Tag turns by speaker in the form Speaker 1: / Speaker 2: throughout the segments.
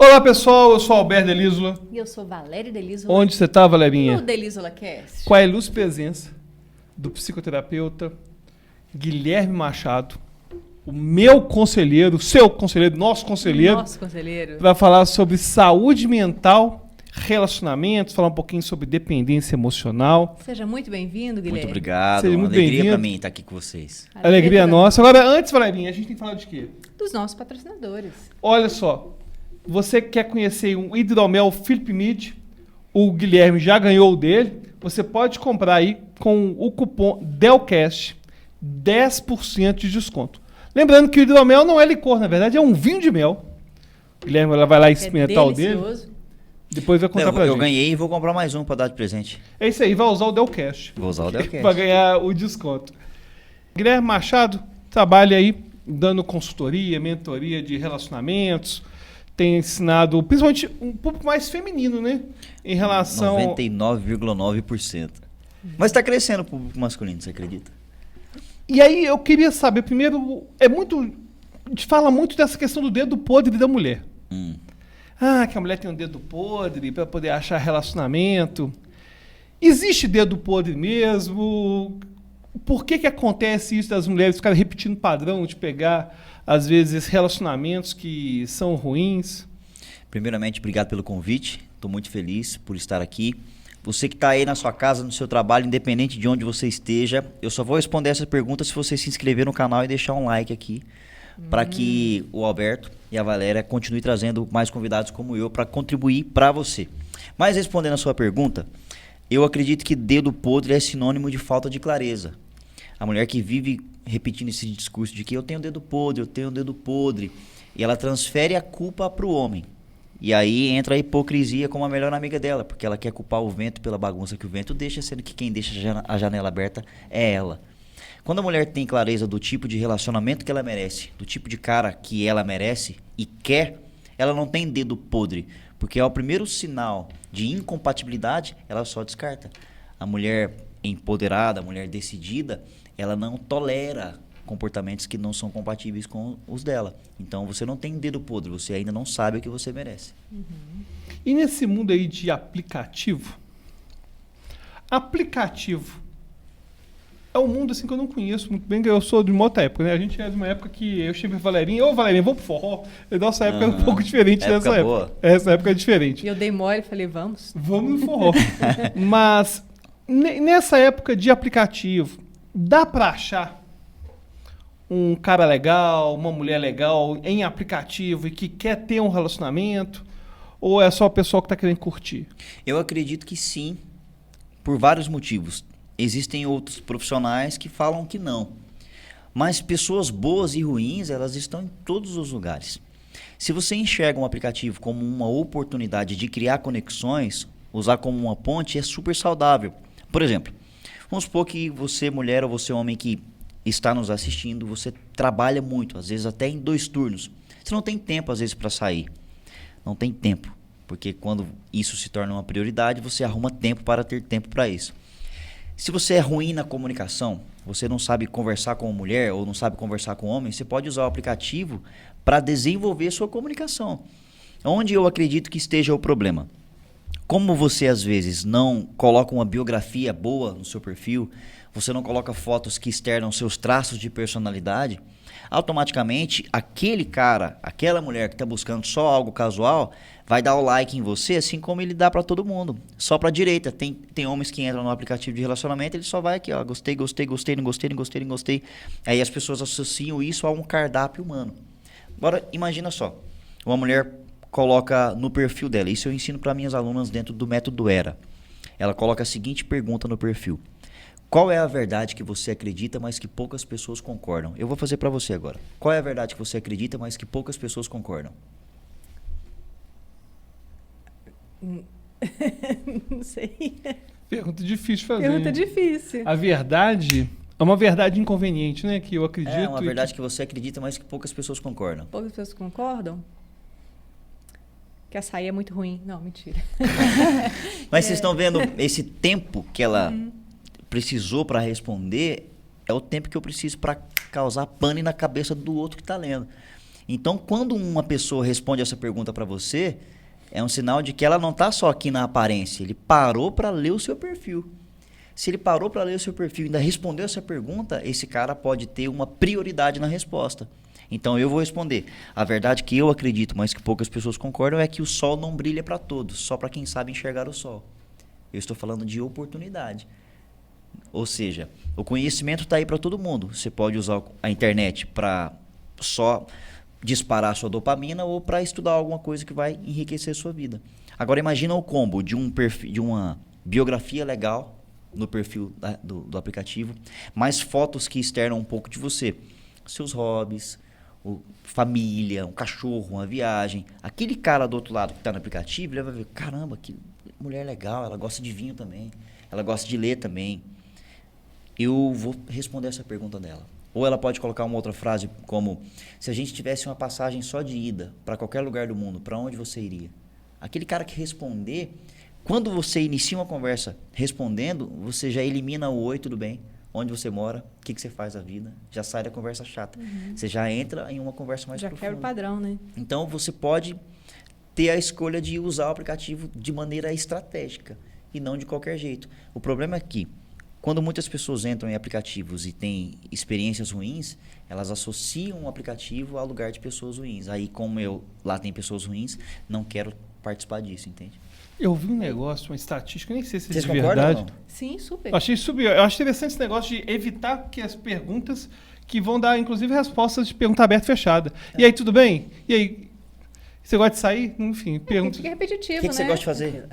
Speaker 1: Olá pessoal, eu sou Alberto Delísola.
Speaker 2: E eu sou Valéria Delísola.
Speaker 1: Onde você está, Valerinha?
Speaker 2: No Delísola Cast.
Speaker 1: Com a ilustre presença do psicoterapeuta Guilherme Machado, o meu conselheiro, seu conselheiro, nosso conselheiro, vai falar sobre saúde mental, relacionamentos, falar um pouquinho sobre dependência emocional.
Speaker 2: Seja muito bem-vindo, Guilherme.
Speaker 3: Muito obrigado,
Speaker 1: Seja
Speaker 3: uma
Speaker 1: muito
Speaker 3: alegria
Speaker 1: bem-vindo.
Speaker 3: para mim estar aqui com vocês.
Speaker 1: Alegria nossa. Agora, antes, Valerinha, a gente tem que falar de quê?
Speaker 2: Dos nossos patrocinadores.
Speaker 1: Olha só, você quer conhecer um hidromel Philip Mead, o Guilherme já ganhou o dele, você pode comprar aí com o cupom DELCAST, 10% de desconto. Lembrando que o hidromel não é licor, na verdade é um vinho de mel. O Guilherme vai lá experimentar o dele, depois vai contar pra gente.
Speaker 3: Eu ganhei e vou comprar mais um para dar de presente.
Speaker 1: É isso aí, vai usar o DELCAST.
Speaker 3: Vou usar o Delcast.
Speaker 1: Para ganhar o desconto. Guilherme Machado trabalha aí dando consultoria, mentoria de relacionamentos, tem ensinado principalmente um público mais feminino, né? Em relação...
Speaker 3: 99,9%. Mas está crescendo o público masculino, você acredita?
Speaker 1: E aí eu queria saber, primeiro, fala muito dessa questão do dedo podre da mulher. Ah, que a mulher tem um dedo podre para poder achar relacionamento. Existe dedo podre mesmo? Por que acontece isso das mulheres ficarem repetindo padrão de pegar, às vezes, relacionamentos que são ruins?
Speaker 3: Primeiramente, obrigado pelo convite. Estou muito feliz por estar aqui. Você que está aí na sua casa, no seu trabalho, independente de onde você esteja, eu só vou responder essa pergunta se você se inscrever no canal e deixar um like aqui, para que o Alberto e a Valéria continuem trazendo mais convidados como eu para contribuir para você. Mas respondendo a sua pergunta, eu acredito que dedo podre é sinônimo de falta de clareza. A mulher que vive repetindo esse discurso de que eu tenho dedo podre, eu tenho dedo podre, e ela transfere a culpa para o homem. E aí entra a hipocrisia como a melhor amiga dela, porque ela quer culpar o vento pela bagunça que o vento deixa, sendo que quem deixa a janela aberta é ela. Quando a mulher tem clareza do tipo de relacionamento que ela merece, do tipo de cara que ela merece e quer, ela não tem dedo podre, porque ao primeiro sinal de incompatibilidade, ela só descarta. A mulher empoderada, a mulher decidida, ela não tolera comportamentos que não são compatíveis com os dela. Então você não tem dedo podre, você ainda não sabe o que você merece.
Speaker 1: E nesse mundo aí de aplicativo é um mundo assim que eu não conheço muito bem, que eu sou de uma outra época, né? A gente é de uma época que eu chamei a Valerinha, Valerinha, vamos pro forró. Nossa época é um pouco diferente dessa época. Boa. Essa época é diferente.
Speaker 2: E eu dei mole e falei, vamos
Speaker 1: no forró. Mas nessa época de aplicativo, dá pra achar um cara legal, uma mulher legal em aplicativo e que quer ter um relacionamento? Ou é só o pessoal que está querendo curtir?
Speaker 3: Eu acredito que sim, por vários motivos. Existem outros profissionais que falam que não. Mas pessoas boas e ruins, elas estão em todos os lugares. Se você enxerga um aplicativo como uma oportunidade de criar conexões, usar como uma ponte é super saudável. Por exemplo, vamos supor que você, mulher, ou você, homem, que está nos assistindo, você trabalha muito, às vezes até em 2 turnos. Você não tem tempo, às vezes, para sair. Não tem tempo, porque quando isso se torna uma prioridade, você arruma tempo para ter tempo para isso. Se você é ruim na comunicação, você não sabe conversar com uma mulher ou não sabe conversar com um homem, você pode usar o aplicativo para desenvolver sua comunicação. Onde eu acredito que esteja o problema? Como você, às vezes, não coloca uma biografia boa no seu perfil, você não coloca fotos que externam seus traços de personalidade, automaticamente aquele cara, aquela mulher que está buscando só algo casual, vai dar o like em você, assim como ele dá para todo mundo. Só para a direita. Tem homens que entram no aplicativo de relacionamento, ele só vai aqui, ó, gostei, gostei, gostei, não gostei, não gostei, não gostei. Aí as pessoas associam isso a um cardápio humano. Agora, imagina só, uma mulher coloca no perfil dela, isso eu ensino para minhas alunas dentro do método ERA. Ela coloca a seguinte pergunta no perfil: qual é a verdade que você acredita, mas que poucas pessoas concordam? Eu vou fazer para você agora. Qual é a verdade que você acredita, mas que poucas pessoas concordam?
Speaker 2: Não sei.
Speaker 1: Pergunta difícil de fazer.
Speaker 2: Pergunta difícil.
Speaker 1: A verdade é uma verdade inconveniente, né? Que eu acredito.
Speaker 3: É uma verdade que você acredita, mas que poucas pessoas concordam.
Speaker 2: Poucas pessoas concordam? Que açaí é muito ruim. Não, mentira.
Speaker 3: Mas vocês estão vendo esse tempo que ela precisou para responder, é o tempo que eu preciso para causar pane na cabeça do outro que está lendo. Então, quando uma pessoa responde essa pergunta para você, é um sinal de que ela não está só aqui na aparência. Ele parou para ler o seu perfil. Se ele parou para ler o seu perfil e ainda respondeu essa pergunta, esse cara pode ter uma prioridade na resposta. Então, eu vou responder. A verdade que eu acredito, mas que poucas pessoas concordam, é que o sol não brilha para todos, só para quem sabe enxergar o sol. Eu estou falando de oportunidade. Ou seja, o conhecimento está aí para todo mundo. Você pode usar a internet para só disparar sua dopamina ou para estudar alguma coisa que vai enriquecer a sua vida. Agora, imagina o combo de uma biografia legal no perfil do aplicativo, mais fotos que externam um pouco de você. Seus hobbies, família, um cachorro, uma viagem. Aquele cara do outro lado que está no aplicativo, ele vai ver, caramba, que mulher legal, ela gosta de vinho também, ela gosta de ler também. Eu vou responder essa pergunta dela. Ou ela pode colocar uma outra frase como, se a gente tivesse uma passagem só de ida para qualquer lugar do mundo, para onde você iria? Aquele cara que responder, quando você inicia uma conversa respondendo, você já elimina o oi, tudo bem? Onde você mora, o que você faz da vida, já sai da conversa chata. Você já entra em uma conversa mais profunda.
Speaker 2: Já quebra o padrão, né?
Speaker 3: Então, você pode ter a escolha de usar o aplicativo de maneira estratégica e não de qualquer jeito. O problema é que, quando muitas pessoas entram em aplicativos e têm experiências ruins, elas associam o aplicativo ao lugar de pessoas ruins. Aí, como lá tem pessoas ruins, não quero participar disso, entende?
Speaker 1: Eu vi um negócio, uma estatística, nem sei se é de
Speaker 3: concordam
Speaker 1: verdade.
Speaker 3: ou não?
Speaker 2: Sim, super.
Speaker 1: Eu acho interessante esse negócio de evitar que as perguntas que vão dar, inclusive, respostas de pergunta aberta e fechada. E aí, tudo bem? E aí, você gosta de sair? Enfim, pergunta.
Speaker 2: Fica repetitivo,
Speaker 3: O que
Speaker 2: né?
Speaker 3: você gosta de fazer?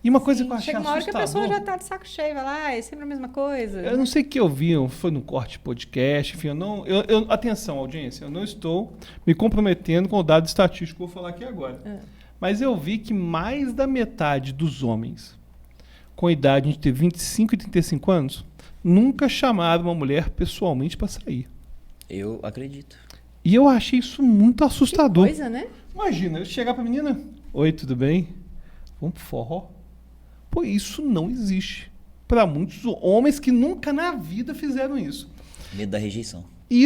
Speaker 1: E uma coisa que eu achei
Speaker 2: Chega uma hora que a pessoa
Speaker 1: assustador.
Speaker 2: já tá de saco cheio, vai lá, é sempre a mesma coisa.
Speaker 1: Eu não sei o que eu vi, foi no corte podcast, enfim, atenção, audiência, eu não estou me comprometendo com o dado estatístico que eu vou falar aqui agora. Mas eu vi que mais da metade dos homens com idade entre 25 e 35 anos nunca chamaram uma mulher pessoalmente para sair.
Speaker 3: Eu acredito.
Speaker 1: E eu achei isso muito assustador.
Speaker 2: Que coisa, né?
Speaker 1: Imagina, eu chegar pra menina, oi, tudo bem? Vamos pro forró? Pô, isso não existe. Para muitos homens que nunca na vida fizeram isso.
Speaker 3: Medo da rejeição.
Speaker 1: E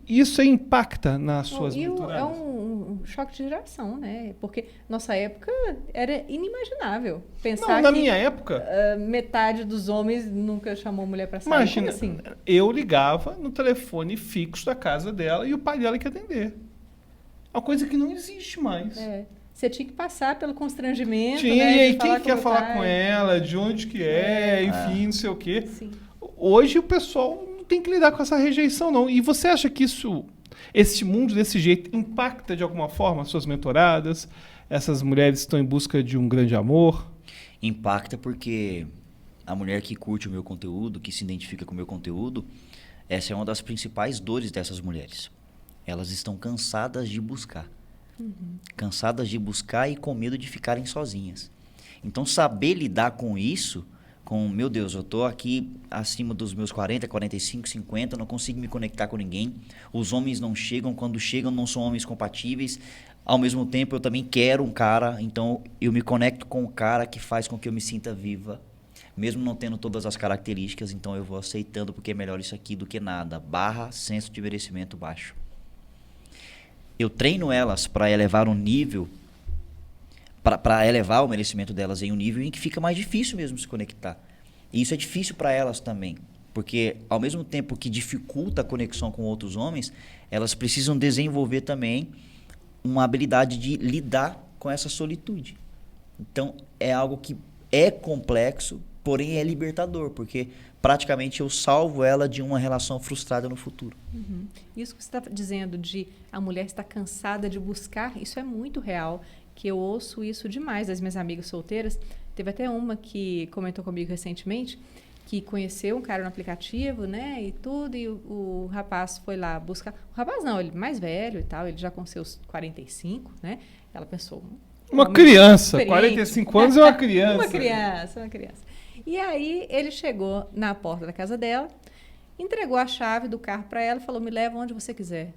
Speaker 1: isso impacta nas suas mentoradas?
Speaker 2: É um choque de geração, né? Porque nossa época era inimaginável pensar
Speaker 1: Não, na
Speaker 2: que
Speaker 1: minha época,
Speaker 2: metade dos homens nunca chamou mulher para sair.
Speaker 1: imagina,
Speaker 2: Como assim?
Speaker 1: eu ligava no telefone fixo da casa dela e o pai dela que ia atender. É uma coisa que não existe mais.
Speaker 2: Você tinha que passar pelo constrangimento,
Speaker 1: Tinha,
Speaker 2: né?
Speaker 1: e aí
Speaker 2: de
Speaker 1: quem quer
Speaker 2: o
Speaker 1: falar
Speaker 2: pai.
Speaker 1: com ela, de onde que enfim, não sei o quê.
Speaker 2: Sim.
Speaker 1: Hoje o pessoal não tem que lidar com essa rejeição, não. E você acha que esse mundo desse jeito impacta de alguma forma as suas mentoradas? Essas mulheres que estão em busca de um grande amor?
Speaker 3: Impacta porque a mulher que curte o meu conteúdo, que se identifica com o meu conteúdo, essa é uma das principais dores dessas mulheres. Elas estão cansadas de buscar. Cansadas de buscar e com medo de ficarem sozinhas. Então, saber lidar com isso, meu Deus, eu estou aqui acima dos meus 40, 45, 50, não consigo me conectar com ninguém. Os homens não chegam, quando chegam não são homens compatíveis. Ao mesmo tempo, eu também quero um cara, então eu me conecto com o cara que faz com que eu me sinta viva. Mesmo não tendo todas as características, então eu vou aceitando porque é melhor isso aqui do que nada. / senso de merecimento baixo. Eu treino elas para elevar um nível, para elevar o merecimento delas em um nível em que fica mais difícil mesmo se conectar. E isso é difícil para elas também, porque ao mesmo tempo que dificulta a conexão com outros homens, elas precisam desenvolver também uma habilidade de lidar com essa solitude. Então, é algo que é complexo, porém é libertador, porque praticamente eu salvo ela de uma relação frustrada no futuro.
Speaker 2: Isso que você está dizendo de a mulher estar cansada de buscar, isso é muito real, que eu ouço isso demais das minhas amigas solteiras. Teve até uma que comentou comigo recentemente, que conheceu um cara no aplicativo, né, e tudo, e o rapaz foi lá buscar. O rapaz não, ele mais velho e tal, ele já com seus 45, né, ela pensou...
Speaker 1: Uma criança,
Speaker 2: experiente.
Speaker 1: 45 anos é uma criança.
Speaker 2: Uma criança. E aí ele chegou na porta da casa dela, entregou a chave do carro para ela e falou, me leva onde você quiser.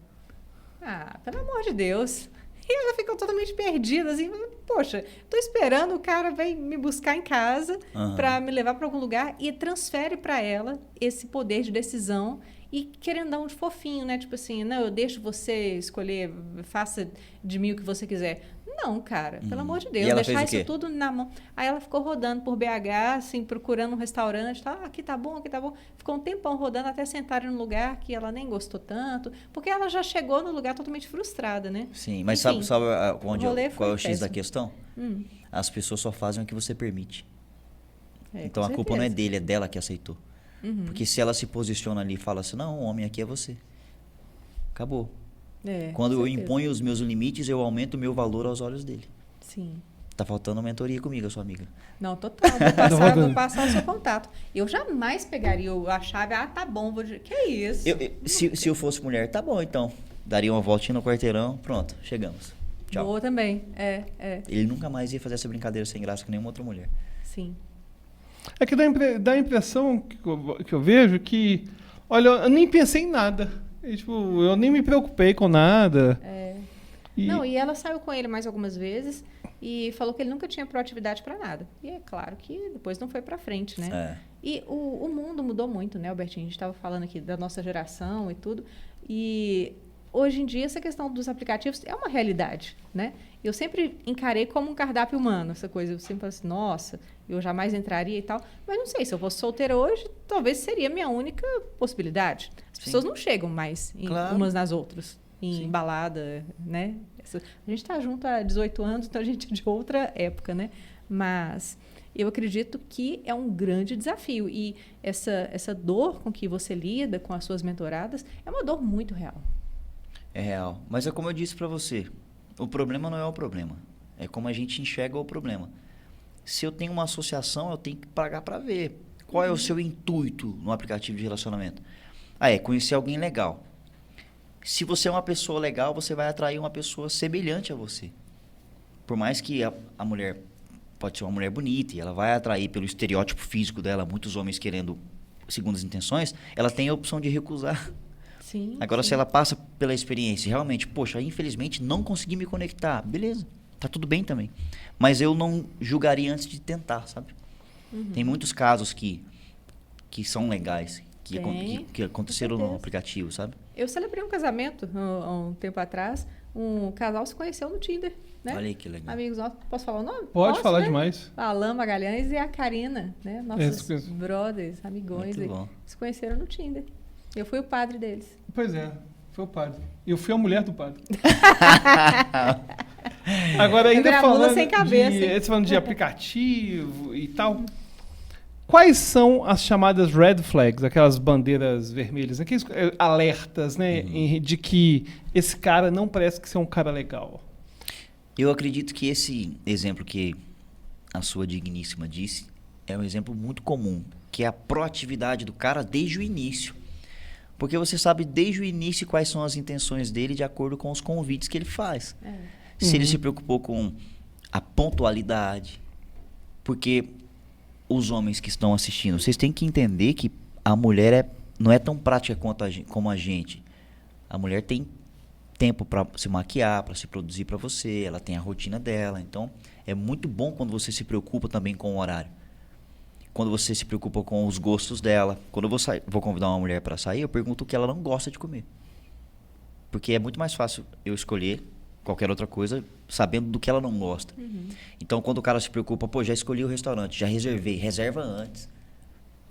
Speaker 2: Ah, pelo amor de Deus. E ela ficou totalmente perdida, assim, poxa, tô esperando o cara vem me buscar em casa para me levar para algum lugar e transfere para ela esse poder de decisão E querendo dar um de fofinho, né? Tipo assim, não, eu deixo você escolher, faça de mim o que você quiser. Não, cara, pelo amor de Deus,
Speaker 3: ela
Speaker 2: deixar
Speaker 3: fez o quê?
Speaker 2: isso tudo na mão. Aí ela ficou rodando por BH, assim, procurando um restaurante, tá? Aqui tá bom, aqui tá bom. Ficou um tempão rodando até sentarem num lugar que ela nem gostou tanto, porque ela já chegou no lugar totalmente frustrada, né?
Speaker 3: Sim, mas
Speaker 2: Enfim,
Speaker 3: sabe
Speaker 2: o rolê
Speaker 3: qual é o
Speaker 2: foi
Speaker 3: X da
Speaker 2: péssimo.
Speaker 3: questão? As pessoas só fazem o que você permite.
Speaker 2: É,
Speaker 3: Então
Speaker 2: com
Speaker 3: a culpa não é
Speaker 2: certeza.
Speaker 3: dele, é dela que aceitou. Porque se ela se posiciona ali e fala assim, não, o homem aqui é você. Acabou.
Speaker 2: É,
Speaker 3: Quando
Speaker 2: com
Speaker 3: eu
Speaker 2: certeza.
Speaker 3: imponho os meus limites, eu aumento o meu valor aos olhos dele.
Speaker 2: Sim.
Speaker 3: Tá faltando mentoria comigo, a sua amiga.
Speaker 2: Não, total. Vou passar o seu contato. Eu jamais pegaria a chave, tá bom, que é isso?
Speaker 3: Se eu fosse mulher, tá bom então. Daria uma voltinha no quarteirão, pronto, chegamos. Tchau.
Speaker 2: Boa também,
Speaker 3: Ele nunca mais ia fazer essa brincadeira sem graça com nenhuma outra mulher.
Speaker 2: Sim.
Speaker 1: É que dá a impressão que eu vejo que, olha, eu nem pensei em nada. Tipo, eu nem me preocupei com nada.
Speaker 2: Não, e ela saiu com ele mais algumas vezes e falou que ele nunca tinha proatividade para nada. E é claro que depois não foi para frente, né?
Speaker 3: É.
Speaker 2: E o mundo mudou muito, né, Albertinho? A gente estava falando aqui da nossa geração e tudo. E hoje em dia essa questão dos aplicativos é uma realidade, né? Eu sempre encarei como um cardápio humano, essa coisa. Eu sempre falei assim, nossa, eu jamais entraria e tal. Mas não sei, se eu fosse solteira hoje, talvez seria a minha única possibilidade. As pessoas não chegam mais umas nas outras, em balada, né? A gente está junto há 18 anos, então a gente é de outra época, né? Mas eu acredito que é um grande desafio. E essa dor com que você lida com as suas mentoradas é uma dor muito real.
Speaker 3: É real. Mas é como eu disse pra você, o problema não é o problema. É como a gente enxerga o problema. Se eu tenho uma associação, eu tenho que pagar pra ver. Qual é o seu intuito no aplicativo de relacionamento? Conhecer alguém legal. Se você é uma pessoa legal, você vai atrair uma pessoa semelhante a você. Por mais que a mulher pode ser uma mulher bonita e ela vai atrair pelo estereótipo físico dela muitos homens querendo segundas intenções, ela tem a opção de recusar.
Speaker 2: Sim.
Speaker 3: Agora,
Speaker 2: sim.
Speaker 3: se ela passa pela experiência, realmente, poxa, infelizmente não consegui me conectar, beleza, tá tudo bem também. Mas eu não julgaria antes de tentar, sabe? Tem muitos casos que são legais, que aconteceram no aplicativo, sabe?
Speaker 2: Eu celebrei um casamento há um tempo atrás. Um casal se conheceu no Tinder, né?
Speaker 3: Olha aí que legal.
Speaker 2: Amigos nossos. Posso falar o nome?
Speaker 1: Pode
Speaker 2: Posso,
Speaker 1: falar
Speaker 2: né?
Speaker 1: demais.
Speaker 2: A Alain Magalhães e a Karina, né? Nossos brothers, amigões.
Speaker 3: Muito bom.
Speaker 2: Se conheceram no Tinder. Eu fui o padre deles.
Speaker 1: Pois é, foi o padre. Eu fui a mulher do padre. Agora, ainda falando,
Speaker 2: sem cabeça, hein?
Speaker 1: falando de aplicativo e tal, quais são as chamadas red flags, aquelas bandeiras vermelhas, aqueles alertas, né, de que esse cara não parece que ser um cara legal?
Speaker 3: Eu acredito que esse exemplo que a sua digníssima disse é um exemplo muito comum, que é a proatividade do cara desde o início. Porque você sabe desde o início quais são as intenções dele de acordo com os convites que ele faz. Se ele se preocupou com a pontualidade, porque os homens que estão assistindo, vocês têm que entender que a mulher não é tão prática como a gente. A mulher tem tempo para se maquiar, para se produzir para você, ela tem a rotina dela. Então, é muito bom quando você se preocupa também com o horário. Quando você se preocupa com os gostos dela. Quando eu vou convidar uma mulher para sair, eu pergunto o que ela não gosta de comer. Porque é muito mais fácil eu escolher qualquer outra coisa sabendo do que ela não gosta. Então, quando o cara se preocupa, já escolhi o restaurante, já reservei, reserva antes.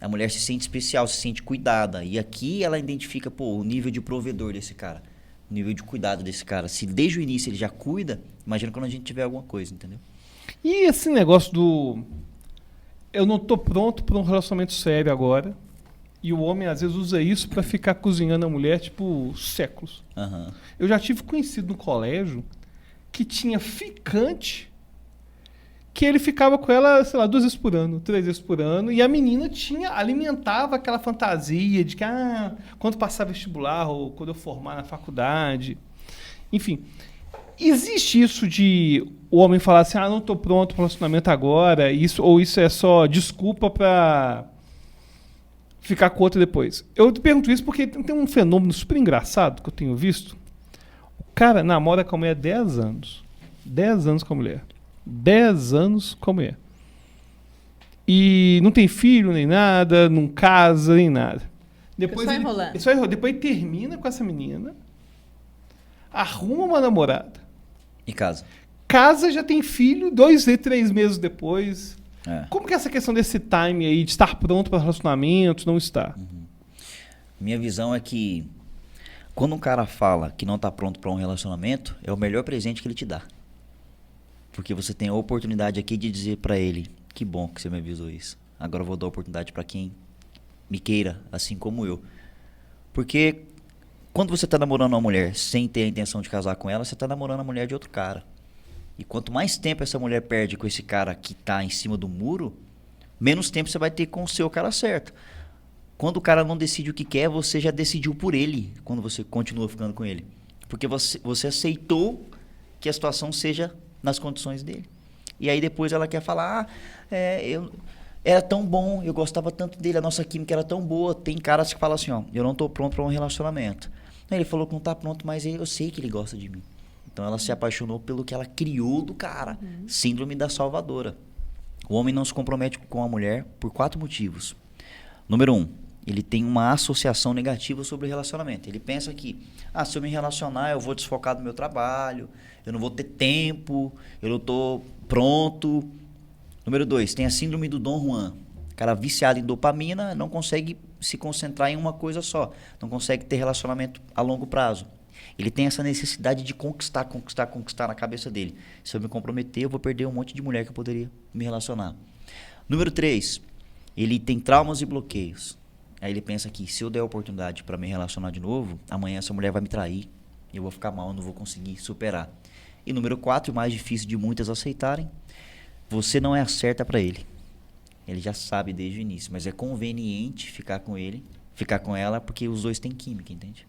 Speaker 3: A mulher se sente especial, se sente cuidada. E aqui ela identifica, o nível de provedor desse cara. O nível de cuidado desse cara. Se desde o início ele já cuida, imagina quando a gente tiver alguma coisa, entendeu?
Speaker 1: E esse negócio do... Eu não tô pronto para um relacionamento sério agora. E o homem, às vezes, usa isso para ficar cozinhando a mulher, séculos. Eu já tive conhecido no colégio que tinha ficante que ele ficava com ela, 2 vezes por ano, 3 vezes por ano. E a menina alimentava aquela fantasia de que, quando passar vestibular ou quando eu formar na faculdade. Enfim, existe isso de o homem falar assim, não estou pronto para o relacionamento agora, ou isso é só desculpa para ficar com outra depois. Eu te pergunto isso porque tem um fenômeno super engraçado que eu tenho visto. O cara namora com a mulher 10 anos. 10 anos com a mulher. 10 anos com a mulher. E não tem filho nem nada, não casa nem nada. Depois
Speaker 2: Só enrolando.
Speaker 1: ele só enrola. Depois ele termina com essa menina, arruma uma namorada,
Speaker 3: E casa.
Speaker 1: casa, já tem filho, 2 e 3 meses depois.
Speaker 3: É.
Speaker 1: Como que é essa questão desse time aí, de estar pronto para relacionamento, não estar?
Speaker 3: Minha visão é que quando um cara fala que não tá pronto para um relacionamento, é o melhor presente que ele te dá. Porque você tem a oportunidade aqui de dizer para ele, que bom que você me avisou isso. Agora eu vou dar a oportunidade para quem me queira, assim como eu. Porque quando você tá namorando uma mulher sem ter a intenção de casar com ela, você tá namorando a mulher de outro cara. E quanto mais tempo essa mulher perde com esse cara que tá em cima do muro, menos tempo você vai ter com o seu cara certo. Quando o cara não decide o que quer, você já decidiu por ele quando você continua ficando com ele. Porque você aceitou que a situação seja nas condições dele. E aí depois ela quer falar, era tão bom, eu gostava tanto dele, a nossa química era tão boa. Tem caras que falam assim, ó, eu não tô pronto para um relacionamento. Aí ele falou que não tá pronto, mas eu sei que ele gosta de mim. Então ela se apaixonou pelo que ela criou do cara. Síndrome da salvadora. O homem não se compromete com a mulher por 4 motivos. Número 1, ele tem uma associação negativa sobre o relacionamento. Ele pensa que, se eu me relacionar, eu vou desfocar do meu trabalho, eu não vou ter tempo, eu não tô pronto. Número 2, tem a síndrome do Dom Juan. O cara viciado em dopamina não consegue se concentrar em uma coisa só. Não consegue ter relacionamento a longo prazo. Ele tem essa necessidade de conquistar na cabeça dele. Se eu me comprometer, eu vou perder um monte de mulher que eu poderia me relacionar. Número 3, ele tem traumas e bloqueios. Aí ele pensa que se eu der a oportunidade para me relacionar de novo, amanhã essa mulher vai me trair, eu vou ficar mal, eu não vou conseguir superar. E número 4, o mais difícil de muitas aceitarem, você não é a certa para ele. Ele já sabe desde o início, mas é conveniente ficar com ele, ficar com ela, porque os dois têm química, entende?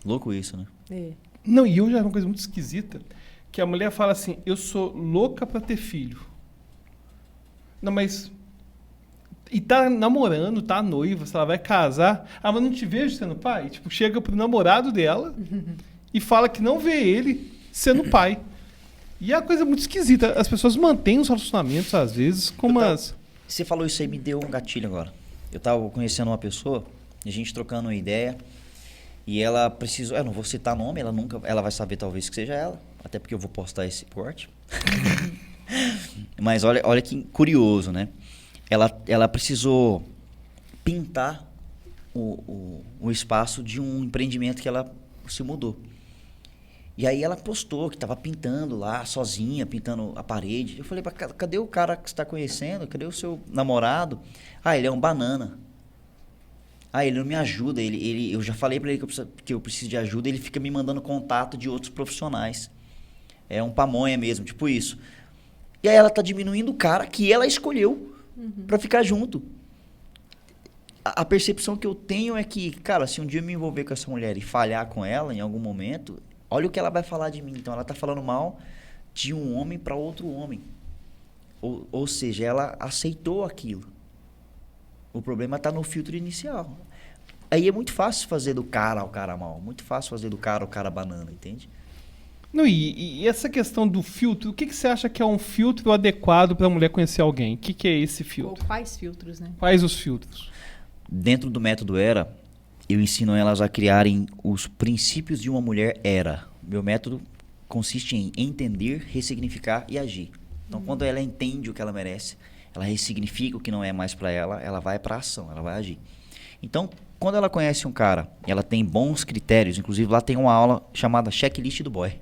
Speaker 3: Louco isso, né?
Speaker 2: É.
Speaker 1: Não, e eu já era uma coisa muito esquisita, que a mulher fala assim, eu sou louca para ter filho. Não, mas... E tá namorando, tá noiva, se ela vai casar. Mas não te vejo sendo pai? Tipo, chega pro namorado dela e fala que não vê ele sendo pai. E é uma coisa muito esquisita. As pessoas mantêm os relacionamentos, às vezes, com umas...
Speaker 3: Você falou isso aí, me deu um gatilho agora. Eu tava conhecendo uma pessoa, a gente trocando uma ideia, e ela precisou... Eu não vou citar nome, ela vai saber talvez que seja ela, até porque eu vou postar esse corte. Mas olha que curioso, né? Ela precisou pintar o espaço de um empreendimento que ela se mudou. E aí ela postou que estava pintando lá, sozinha, pintando a parede. Eu falei, cadê o cara que você está conhecendo? Cadê o seu namorado? Ele é um banana. Ele não me ajuda. Eu já falei para ele que eu preciso de ajuda, ele fica me mandando contato de outros profissionais. É um pamonha mesmo, tipo isso. E aí ela tá diminuindo o cara que ela escolheu para ficar junto. A percepção que eu tenho é que, cara, se um dia eu me envolver com essa mulher e falhar com ela em algum momento, olha o que ela vai falar de mim. Então ela tá falando mal de um homem para outro homem. Ou seja, ela aceitou aquilo. O problema tá no filtro inicial. Aí é muito fácil fazer do cara o cara mal. Muito fácil fazer do cara o cara banana, entende?
Speaker 1: Não, e essa questão do filtro, o que você acha que é um filtro adequado para a mulher conhecer alguém? O que é esse filtro?
Speaker 2: Ou quais filtros, né?
Speaker 1: Quais os filtros?
Speaker 3: Dentro do método ERA, eu ensino elas a criarem os princípios de uma mulher ERA. Meu método consiste em entender, ressignificar e agir. Então, quando ela entende o que ela merece, ela ressignifica o que não é mais para ela, ela vai para ação, ela vai agir. Então, quando ela conhece um cara, ela tem bons critérios, inclusive lá tem uma aula chamada Checklist do Boy,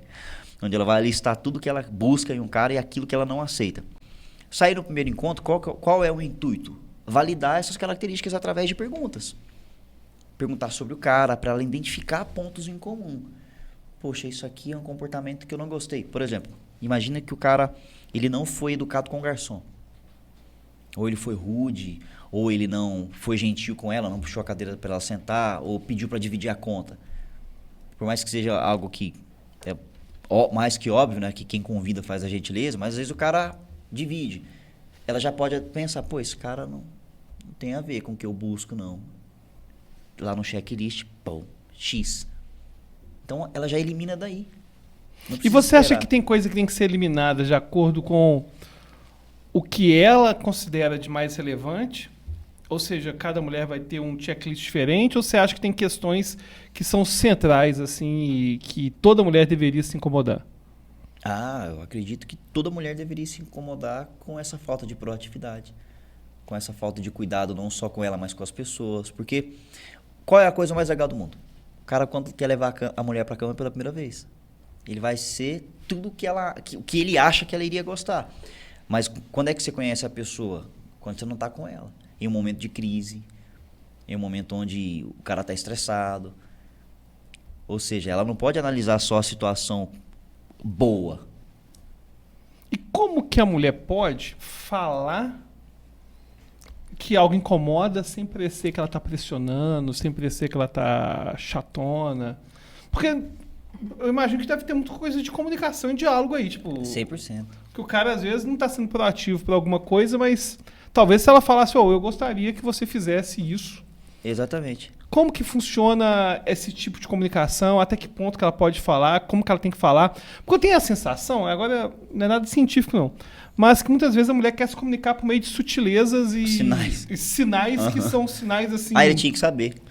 Speaker 3: onde ela vai listar tudo que ela busca em um cara e aquilo que ela não aceita. Sair no primeiro encontro, qual é o intuito? Validar essas características através de perguntas. Perguntar sobre o cara, para ela identificar pontos em comum. Poxa, isso aqui é um comportamento que eu não gostei. Por exemplo, imagina que o cara ele não foi educado com o garçom. Ou ele foi rude, ou ele não foi gentil com ela, não puxou a cadeira para ela sentar, ou pediu para dividir a conta. Por mais que seja algo que é mais que óbvio, né, que quem convida faz a gentileza, mas às vezes o cara divide. Ela já pode pensar, esse cara não tem a ver com o que eu busco, não. Lá no checklist, X. Então ela já elimina daí.
Speaker 1: E você acha que tem coisa que tem que ser eliminada de acordo com o que ela considera de mais relevante? Ou seja, cada mulher vai ter um checklist diferente, ou você acha que tem questões que são centrais, assim, e que toda mulher deveria se incomodar?
Speaker 3: Eu acredito que toda mulher deveria se incomodar com essa falta de proatividade, com essa falta de cuidado não só com ela, mas com as pessoas. Porque qual é a coisa mais legal do mundo? O cara, quando quer levar a mulher pra cama pela primeira vez, ele vai ser tudo que ele acha que ela iria gostar. Mas quando é que você conhece a pessoa? Quando você não tá com ela. Em um momento de crise, em um momento onde o cara tá estressado. Ou seja, ela não pode analisar só a situação boa.
Speaker 1: E como que a mulher pode falar que algo incomoda sem parecer que ela tá pressionando, sem parecer que ela tá chatona? Porque eu imagino que deve ter muita coisa de comunicação e diálogo aí, tipo...
Speaker 3: 100%.
Speaker 1: Que o cara, às vezes, não tá sendo proativo por alguma coisa, mas talvez se ela falasse, eu gostaria que você fizesse isso.
Speaker 3: Exatamente.
Speaker 1: Como que funciona esse tipo de comunicação? Até que ponto que ela pode falar? Como que ela tem que falar? Porque eu tenho a sensação, agora não é nada científico não, mas que muitas vezes a mulher quer se comunicar por meio de sutilezas e sinais que são sinais assim...
Speaker 3: ele tinha que saber.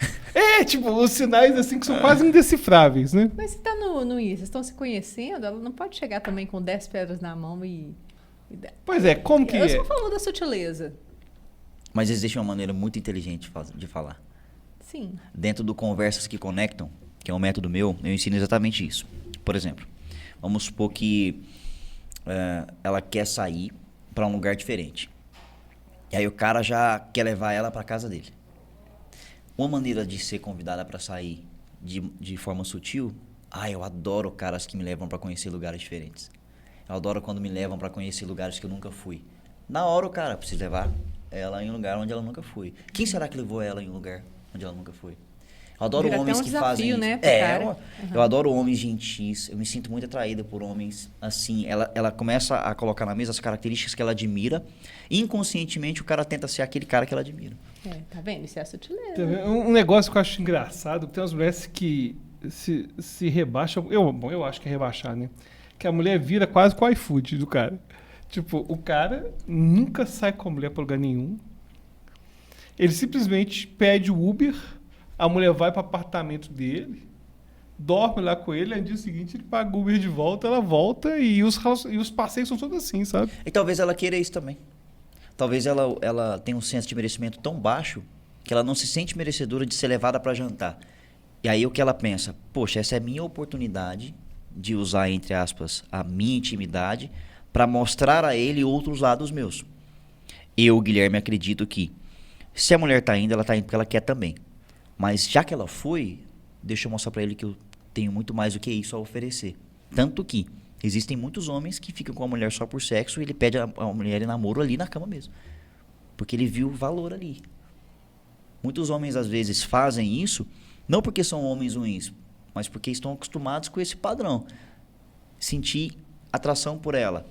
Speaker 1: Tipo, os sinais assim que são quase indecifráveis, né?
Speaker 2: Mas você tá no isso, vocês estão se conhecendo, ela não pode chegar também com 10 pedras na mão e
Speaker 1: Pois é, como que
Speaker 2: Eu só falo da sutileza.
Speaker 3: Mas existe uma maneira muito inteligente de falar.
Speaker 2: Sim.
Speaker 3: Dentro do Conversas que Conectam, que é um método meu, eu ensino exatamente isso. Por exemplo, vamos supor que ela quer sair para um lugar diferente. E aí o cara já quer levar ela para casa dele. Uma maneira de ser convidada para sair de forma sutil, eu adoro caras que me levam para conhecer lugares diferentes. Eu adoro quando me levam para conhecer lugares que eu nunca fui. Na hora o cara precisa levar ela em um lugar onde ela nunca foi. Quem será que levou ela em um lugar onde ela nunca foi? Eu adoro
Speaker 2: Vira
Speaker 3: homens
Speaker 2: até um
Speaker 3: que
Speaker 2: desafio,
Speaker 3: fazem isso.
Speaker 2: né, pro cara.
Speaker 3: Eu adoro homens gentis. Eu me sinto muito atraída por homens assim. Ela começa a colocar na mesa as características que ela admira. E inconscientemente o cara tenta ser aquele cara que ela admira.
Speaker 2: Tá vendo? Isso é a sutileza.
Speaker 1: Um negócio que eu acho engraçado, tem umas mulheres que se rebaixam. Eu acho que é rebaixar, né? Que a mulher vira quase com o iFood do cara. Tipo, o cara nunca sai com a mulher pra lugar nenhum. Ele simplesmente pede o Uber, a mulher vai pro apartamento dele, dorme lá com ele, no dia seguinte ele paga o Uber de volta, ela volta e os passeios são todos assim, sabe?
Speaker 3: E talvez ela queira isso também. Talvez ela tenha um senso de merecimento tão baixo que ela não se sente merecedora de ser levada para jantar. E aí o que ela pensa? Poxa, essa é a minha oportunidade de usar, entre aspas, a minha intimidade para mostrar a ele outros lados meus. Eu, Guilherme, acredito que se a mulher tá indo, ela tá indo porque ela quer também. Mas já que ela foi, deixa eu mostrar para ele que eu tenho muito mais do que isso a oferecer. Tanto que existem muitos homens que ficam com a mulher só por sexo e ele pede a mulher em namoro ali na cama mesmo. Porque ele viu valor ali. Muitos homens, às vezes, fazem isso, não porque são homens ruins, mas porque estão acostumados com esse padrão. Senti atração por ela.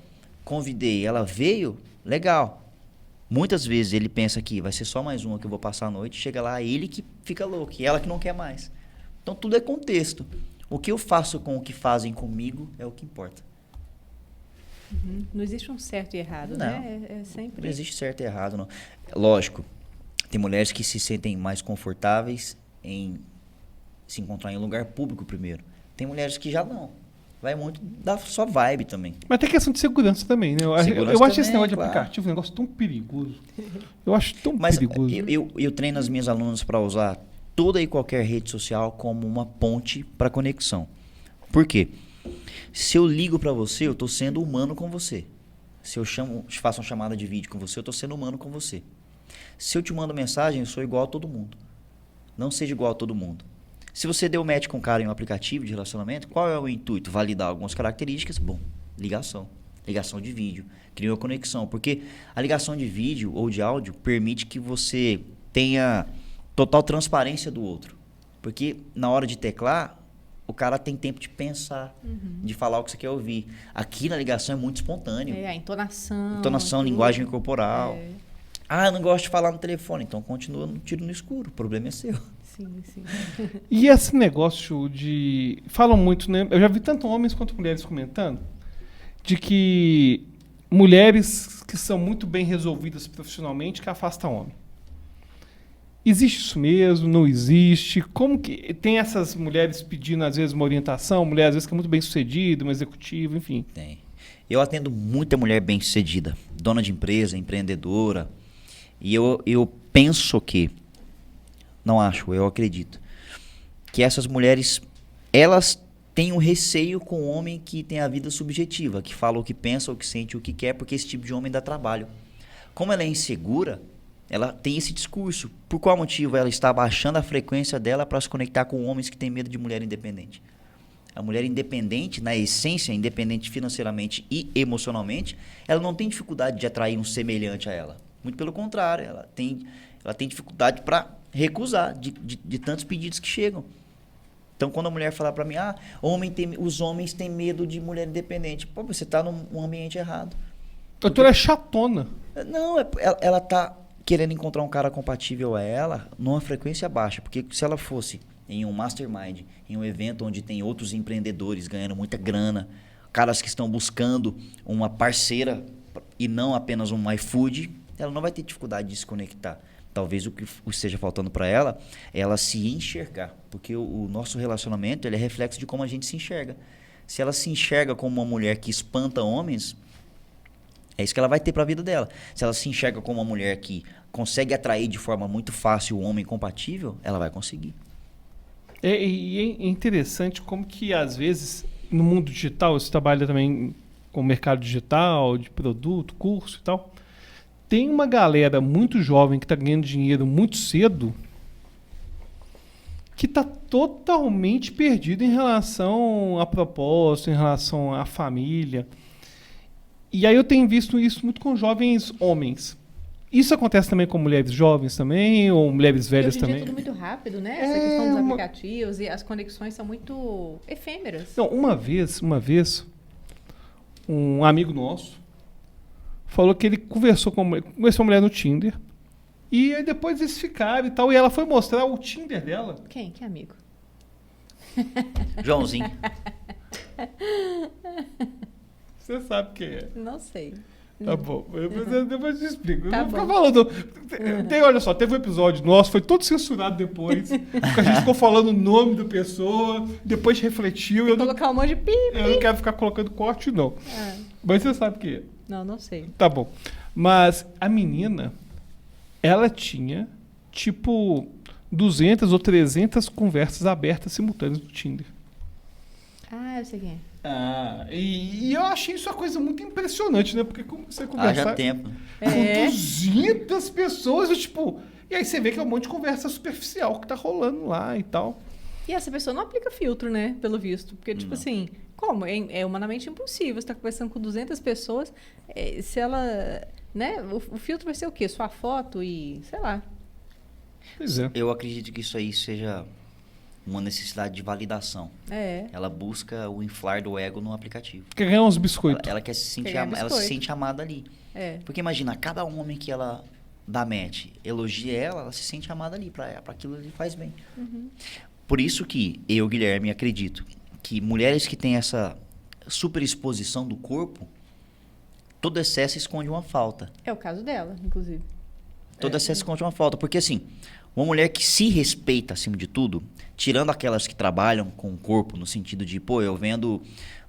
Speaker 3: Convidei, ela veio, legal. Muitas vezes ele pensa que vai ser só mais uma que eu vou passar a noite, chega lá, ele que fica louco, e ela que não quer mais. Então tudo é contexto. O que eu faço com o que fazem comigo é o que importa.
Speaker 2: Não existe um certo e errado,
Speaker 3: Não.
Speaker 2: né? É sempre...
Speaker 3: Não existe certo e errado, não. Lógico, tem mulheres que se sentem mais confortáveis em se encontrar em um lugar público primeiro. Tem mulheres que já não. Vai muito da sua vibe também.
Speaker 1: Mas tem questão de segurança também, né? Eu acho
Speaker 3: Segurança
Speaker 1: esse negócio de
Speaker 3: também,
Speaker 1: aplicativo um negócio tão perigoso. Eu acho tão
Speaker 3: Mas
Speaker 1: perigoso.
Speaker 3: eu treino as minhas alunas para usar toda e qualquer rede social como uma ponte para conexão. Por quê? Se eu ligo para você, eu estou sendo humano com você. Se eu faço uma chamada de vídeo com você, eu estou sendo humano com você. Se eu te mando mensagem, eu sou igual a todo mundo. Não seja igual a todo mundo. Se você deu match com um cara em um aplicativo de relacionamento, qual é o intuito? Validar algumas características? Bom, ligação. Ligação de vídeo. Criou a conexão. Porque a ligação de vídeo ou de áudio permite que você tenha total transparência do outro. Porque na hora de teclar, o cara tem tempo de pensar, de falar o que você quer ouvir. Aqui na ligação é muito espontâneo.
Speaker 2: A entonação.
Speaker 3: Entonação,
Speaker 2: tudo.
Speaker 3: linguagem corporal. Eu não gosto de falar no telefone. Então continua no tiro no escuro. O problema é seu.
Speaker 2: Sim.
Speaker 1: E esse negócio de... Falam muito, né? Eu já vi tanto homens quanto mulheres comentando de que mulheres que são muito bem resolvidas profissionalmente que afastam homem. Existe isso mesmo? Não existe? Como que tem essas mulheres pedindo, às vezes, uma orientação? Mulher, às vezes, que é muito bem-sucedida, uma executiva, enfim.
Speaker 3: Tem. Eu atendo muita mulher bem-sucedida, dona de empresa, empreendedora. E eu penso que, não acho, eu acredito, que essas mulheres, elas têm um receio com o homem que tem a vida subjetiva, que fala o que pensa, o que sente, o que quer, porque esse tipo de homem dá trabalho. Como ela é insegura, ela tem esse discurso. Por qual motivo ela está abaixando a frequência dela para se conectar com homens que têm medo de mulher independente? A mulher independente, na essência, independente financeiramente e emocionalmente, ela não tem dificuldade de atrair um semelhante a ela. Muito pelo contrário, ela tem dificuldade para recusar de tantos pedidos que chegam. Então, quando a mulher falar para mim, os homens têm medo de mulher independente. Pô, você está num ambiente errado.
Speaker 1: Doutora é chatona.
Speaker 3: Não, ela está querendo encontrar um cara compatível a ela numa frequência baixa. Porque se ela fosse em um mastermind, em um evento onde tem outros empreendedores ganhando muita grana, caras que estão buscando uma parceira e não apenas um iFood, ela não vai ter dificuldade de se conectar. Talvez o que esteja faltando para ela é ela se enxergar, porque o nosso relacionamento ele é reflexo de como a gente se enxerga. Se ela se enxerga como uma mulher que espanta homens, é isso que ela vai ter para a vida dela. Se ela se enxerga como uma mulher que consegue atrair de forma muito fácil o homem compatível, ela vai conseguir.
Speaker 1: E é interessante como que, às vezes, no mundo digital, você trabalha também com o mercado digital, de produto, curso e tal, tem uma galera muito jovem que está ganhando dinheiro muito cedo que está totalmente perdido em relação a propósito, em relação à família. E aí eu tenho visto isso muito com jovens homens. Isso acontece também com mulheres jovens também, ou mulheres velhas
Speaker 2: hoje em dia
Speaker 1: também?
Speaker 2: é tudo muito rápido, né? Essa questão dos aplicativos e as conexões são muito efêmeras.
Speaker 1: Não, uma vez, um amigo nosso falou que ele conversou com uma mulher no Tinder, e aí depois eles ficaram e tal, e ela foi mostrar o Tinder dela.
Speaker 2: Quem? Que amigo?
Speaker 3: Joãozinho.
Speaker 1: Você sabe quem é.
Speaker 2: Não sei.
Speaker 1: Tá bom, depois eu te explico.
Speaker 2: Tá
Speaker 1: Eu vou ficar
Speaker 2: bom.
Speaker 1: falando. Olha só, teve um episódio nosso, foi todo censurado depois, porque a gente ficou falando o nome da pessoa, depois refletiu. Eu não
Speaker 2: Colocar um monte de pi.
Speaker 1: quero ficar colocando corte, não.
Speaker 2: Ah,
Speaker 1: Mas você sabe quem é.
Speaker 2: não sei.
Speaker 1: Tá bom. Mas a menina, ela tinha, tipo, 200 ou 300 conversas abertas simultâneas no Tinder.
Speaker 2: Ah, eu sei quem é.
Speaker 1: E eu achei isso uma coisa muito impressionante, né? Porque como você conversar
Speaker 3: Haja tempo.
Speaker 1: com 200 pessoas, tipo... E aí você vê que é um monte de conversa superficial que tá rolando lá e tal.
Speaker 2: E essa pessoa não aplica filtro, né? Pelo visto. Porque, tipo assim, como? É humanamente impossível. Você tá conversando com 200 pessoas, se ela... Né? O filtro vai ser o quê? Sua foto e... sei lá.
Speaker 1: Pois é.
Speaker 3: Eu acredito que isso aí seja uma necessidade de validação.
Speaker 2: É.
Speaker 3: Ela busca o inflar do ego no aplicativo.
Speaker 1: Quer ganhar uns biscoitos.
Speaker 3: Ela quer se sentir
Speaker 2: Quer ganhar
Speaker 3: ela se
Speaker 2: biscoito.
Speaker 3: sente amada ali.
Speaker 2: É.
Speaker 3: Porque imagina, cada homem que ela dá match, elogia ela se sente amada ali, para aquilo ali faz bem. Por isso que eu, Guilherme, acredito que mulheres que têm essa superexposição do corpo, todo excesso esconde uma falta.
Speaker 2: É o caso dela, inclusive.
Speaker 3: Todo excesso esconde uma falta. Porque assim, uma mulher que se respeita acima de tudo, tirando aquelas que trabalham com o corpo, no sentido de, pô, eu vendo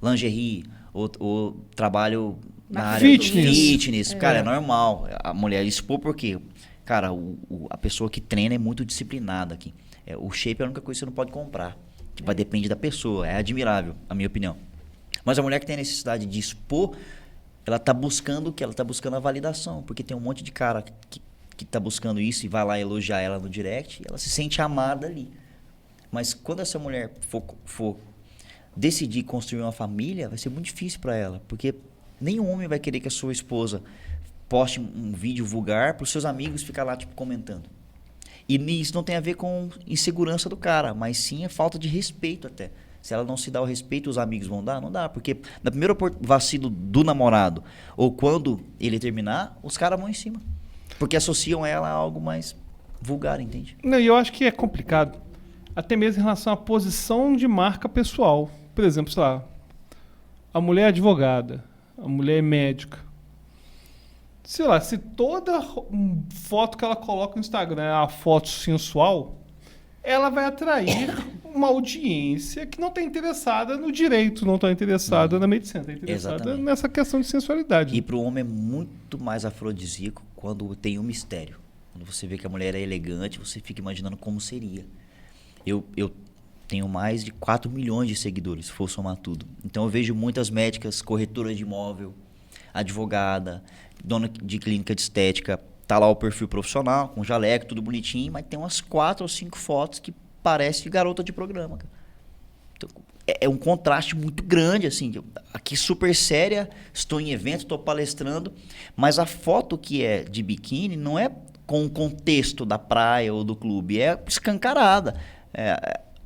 Speaker 3: lingerie, ou trabalho na área do fitness. Cara, é normal. A mulher expor porque, cara, a pessoa que treina é muito disciplinada aqui. O shape é a única coisa que você não pode comprar. Que vai depender da pessoa. É admirável, a minha opinião. Mas a mulher que tem a necessidade de expor, ela tá buscando o quê? Ela tá buscando a validação. Porque tem um monte de cara que tá buscando isso e vai lá elogiar ela no direct, e ela se sente amada ali. Mas quando essa mulher for decidir construir uma família, vai ser muito difícil para ela, porque nenhum homem vai querer que a sua esposa poste um vídeo vulgar para os seus amigos ficar lá tipo comentando. E isso não tem a ver com insegurança do cara, mas sim é falta de respeito até. Se ela não se dá o respeito, os amigos vão dar? Não dá, porque na primeira vacilo do namorado, ou quando ele terminar, os caras vão em cima. Porque associam ela a algo mais vulgar, entende?
Speaker 1: Não, e eu acho que é complicado, até mesmo em relação à posição de marca pessoal. Por exemplo, sei lá, a mulher é advogada, a mulher é médica. sei lá, se toda foto que ela coloca no Instagram é uma foto sensual, ela vai atrair uma audiência que não está interessada no direito, não está interessada na medicina, está interessada
Speaker 3: Exatamente.
Speaker 1: nessa questão de sensualidade.
Speaker 3: E para o homem é muito mais afrodisíaco quando tem um mistério. Quando você vê que a mulher é elegante, você fica imaginando como seria. Eu tenho mais de 4 milhões de seguidores, se for somar tudo. Então eu vejo muitas médicas, corretoras de imóvel, advogada, dona de clínica de estética, tá lá o perfil profissional, com jaleco, tudo bonitinho, mas tem umas 4 ou 5 fotos que parece garota de programa, cara. Então, é um contraste muito grande, assim. Aqui super séria, estou em evento, estou palestrando, mas a foto que é de biquíni não é com o contexto da praia ou do clube, é escancarada.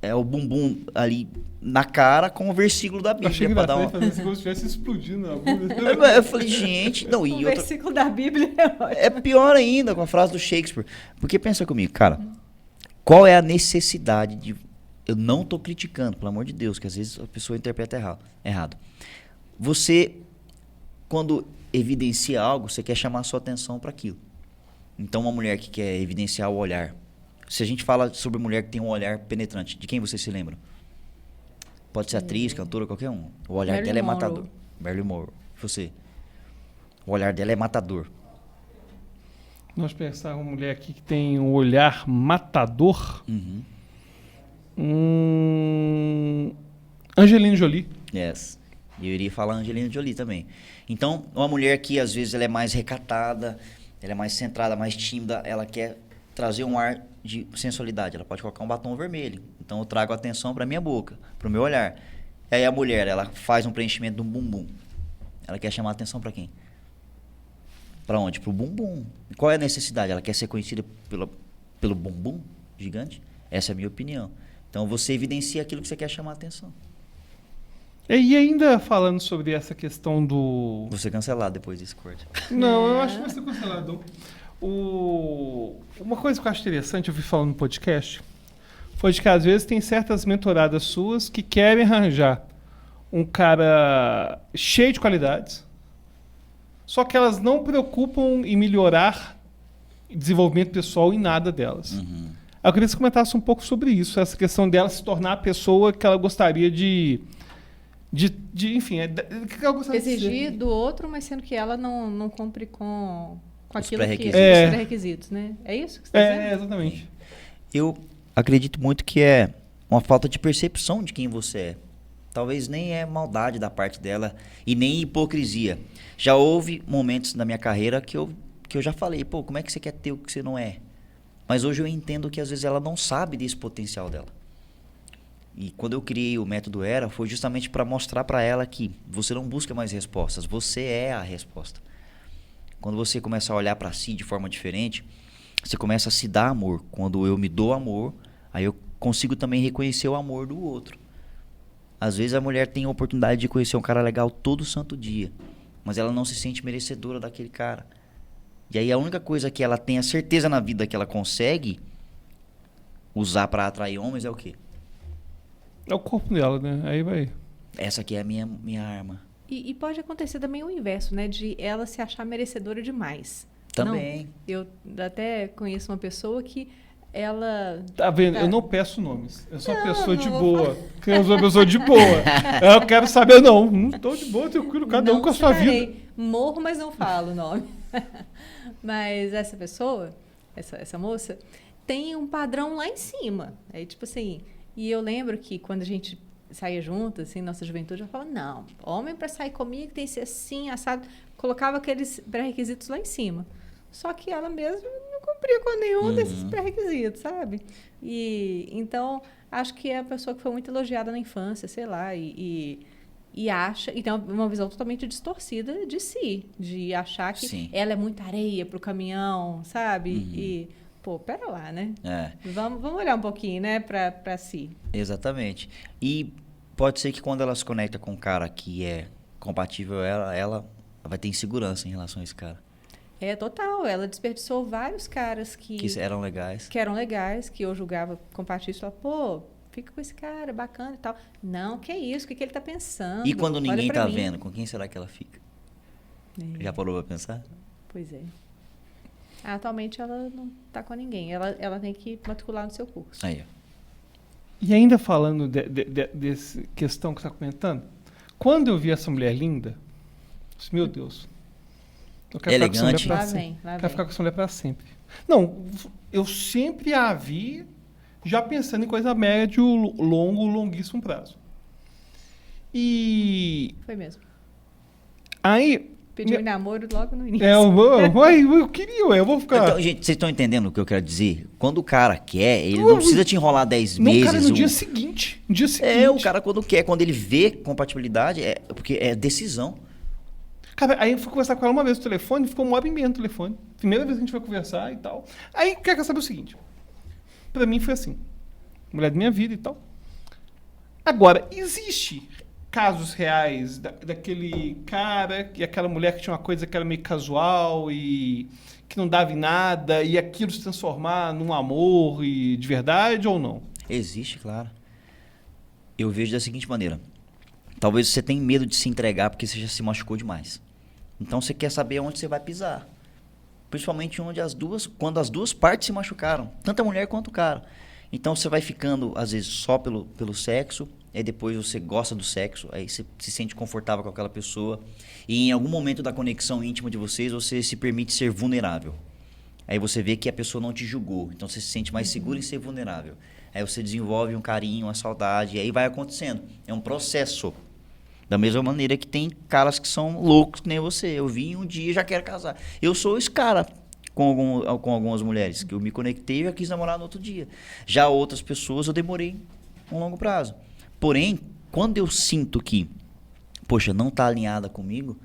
Speaker 3: É o bumbum ali na cara com o versículo da Bíblia.
Speaker 1: Achei
Speaker 3: Pra dar
Speaker 1: engraçado
Speaker 3: uma...
Speaker 1: fazer isso como se estivesse explodindo na bunda.
Speaker 3: Eu falei, gente, não,
Speaker 2: O
Speaker 3: e outra...
Speaker 2: versículo da Bíblia é ótimo.
Speaker 3: É pior ainda com a frase do Shakespeare. Porque pensa comigo, cara, qual é a necessidade de... Eu não tô criticando, pelo amor de Deus, que às vezes a pessoa interpreta errado. Você, quando evidencia algo, você quer chamar a sua atenção para aquilo. Então, uma mulher que quer evidenciar o olhar. Se a gente fala sobre mulher que tem um olhar penetrante, de quem você se lembra? Pode ser atriz, cantora, qualquer um. O olhar
Speaker 2: Marilyn
Speaker 3: dela é
Speaker 2: Monroe.
Speaker 3: matador. Marilyn Monroe. Você. O olhar dela é matador.
Speaker 1: Nós pensar uma mulher aqui que tem um olhar matador. Angelina Jolie.
Speaker 3: Yes. E eu iria falar Angelina Jolie também. Então, uma mulher que às vezes ela é mais recatada, ela é mais centrada, mais tímida, ela quer trazer um ar de sensualidade. Ela pode colocar um batom vermelho. Então eu trago atenção para minha boca, para o meu olhar. E aí a mulher, ela faz um preenchimento do bumbum. Ela quer chamar atenção para quem? Para onde? Para o bumbum. Qual é a necessidade? Ela quer ser conhecida pelo bumbum gigante? Essa é a minha opinião. Então você evidencia aquilo que você quer chamar atenção.
Speaker 1: E ainda falando sobre essa questão do...
Speaker 3: Vou ser cancelado depois desse corte.
Speaker 1: Não, eu acho que vai ser cancelado. Uma coisa que eu acho interessante, eu vi falando no podcast, foi de que às vezes tem certas mentoradas suas que querem arranjar um cara cheio de qualidades, só que elas não preocupam em melhorar desenvolvimento pessoal em nada delas. Eu queria que você comentasse um pouco sobre isso, essa questão dela se tornar a pessoa que ela gostaria de enfim, que ela gostaria de
Speaker 2: Exigir
Speaker 1: ser.
Speaker 2: do outro, mas sendo que ela não cumpre com
Speaker 3: Os
Speaker 2: aquilo que
Speaker 3: pré-requisitos.
Speaker 2: os pré-requisitos, né? É isso que você está dizendo?
Speaker 1: Exatamente.
Speaker 3: Eu acredito muito que é uma falta de percepção de quem você é. Talvez nem é maldade da parte dela e nem hipocrisia. Já houve momentos na minha carreira que eu já falei, pô, como é que você quer ter o que você não é? Mas hoje eu entendo que às vezes ela não sabe desse potencial dela. E quando eu criei o método ERA, foi justamente para mostrar para ela que você não busca mais respostas, você é a resposta. Quando você começa a olhar para si de forma diferente, você começa a se dar amor. Quando eu me dou amor, aí eu consigo também reconhecer o amor do outro. Às vezes a mulher tem a oportunidade de conhecer um cara legal todo santo dia, mas ela não se sente merecedora daquele cara. E aí a única coisa que ela tem a certeza na vida que ela consegue usar para atrair homens é o quê?
Speaker 1: É o corpo dela, né? Aí vai.
Speaker 3: Essa aqui é a minha arma.
Speaker 2: E pode acontecer também o inverso, né? De ela se achar merecedora demais.
Speaker 3: Também.
Speaker 2: Não, eu até conheço uma pessoa que ela...
Speaker 1: Tá vendo?
Speaker 2: Tá.
Speaker 1: Eu não peço nomes. Eu sou uma pessoa de
Speaker 2: não vou
Speaker 1: boa. Eu sou uma pessoa de boa. Eu quero saber, não estou de boa, tranquilo, cada um com a sua
Speaker 2: citarei.
Speaker 1: vida.
Speaker 2: Morro, mas não falo o nome. Mas essa pessoa, essa moça, tem um padrão lá em cima. Aí, tipo assim... E eu lembro que quando a gente saía junto, assim, nossa juventude, eu falava, não, homem para sair comigo tem que ser assim, assado. Colocava aqueles pré-requisitos lá em cima. Só que ela mesma não cumpria com nenhum desses pré-requisitos, sabe? E então, acho que é a pessoa que foi muito elogiada na infância, sei lá, e acha, e tem uma visão totalmente distorcida de si, de achar que
Speaker 3: Sim.
Speaker 2: ela é muita areia pro caminhão, sabe? E pô, pera lá, né? Vamos olhar um pouquinho, né, pra si.
Speaker 3: Exatamente. E pode ser que quando ela se conecta com um cara que é compatível a ela vai ter insegurança em relação a esse cara.
Speaker 2: É, total. Ela desperdiçou vários caras que
Speaker 3: eram legais.
Speaker 2: Que eram legais, que eu julgava compatíveis. Falava, pô, fica com esse cara, bacana e tal. Não, que isso, o que ele tá pensando?
Speaker 3: E quando
Speaker 2: Olha
Speaker 3: ninguém
Speaker 2: pra
Speaker 3: tá
Speaker 2: mim.
Speaker 3: vendo, com quem será que ela fica? Já parou pra pensar?
Speaker 2: Pois é. Atualmente ela não está com ninguém. Ela tem que matricular no seu curso.
Speaker 3: Aí, ó.
Speaker 1: E ainda falando dessa questão que você está comentando, quando eu vi essa mulher linda, eu disse, meu Deus, eu quero
Speaker 3: Elegante.
Speaker 1: ficar com essa mulher
Speaker 2: Lá
Speaker 1: para sempre.
Speaker 2: vem, lá
Speaker 1: Quero
Speaker 2: vem.
Speaker 1: ficar com essa mulher para sempre. Não, eu sempre a vi já pensando em coisa médio, longuíssimo prazo. E
Speaker 2: Foi mesmo.
Speaker 1: aí...
Speaker 2: Pediu em namoro logo no início.
Speaker 1: Eu queria, eu vou ficar...
Speaker 3: Então, gente, vocês estão entendendo o que eu quero dizer? Quando o cara quer, ele não precisa te enrolar 10
Speaker 1: Não,
Speaker 3: meses.
Speaker 1: cara, no dia seguinte. No dia seguinte.
Speaker 3: O cara quando quer, quando ele vê compatibilidade, porque é decisão.
Speaker 1: Cara, aí eu fui conversar com ela uma vez no telefone, ficou uma hora e meia no telefone. Primeira vez que a gente vai conversar e tal. Aí, quer saber o seguinte? Pra mim foi assim. Mulher da minha vida e tal. Agora, existe casos reais daquele cara e aquela mulher que tinha uma coisa que era meio casual e que não dava em nada e aquilo se transformar num amor e de verdade ou não?
Speaker 3: Existe, claro. Eu vejo da seguinte maneira. Talvez você tenha medo de se entregar porque você já se machucou demais. Então você quer saber onde você vai pisar. Principalmente quando as duas partes se machucaram. Tanto a mulher quanto o cara. Então você vai ficando, às vezes, só pelo sexo. Aí depois você gosta do sexo. Aí você se sente confortável com aquela pessoa. E em algum momento da conexão íntima de vocês, você se permite ser vulnerável. Aí você vê que a pessoa não te julgou. Então você se sente mais seguro em ser vulnerável. Aí você desenvolve um carinho, uma saudade. E aí vai acontecendo. É um processo. Da mesma maneira que tem caras que são loucos que nem você. Eu vim um dia e já quero casar. Eu sou esse cara com algumas mulheres. Que eu me conectei e já quis namorar no outro dia. Já outras pessoas eu demorei um longo prazo. Porém, quando eu sinto que, poxa, não tá alinhada comigo,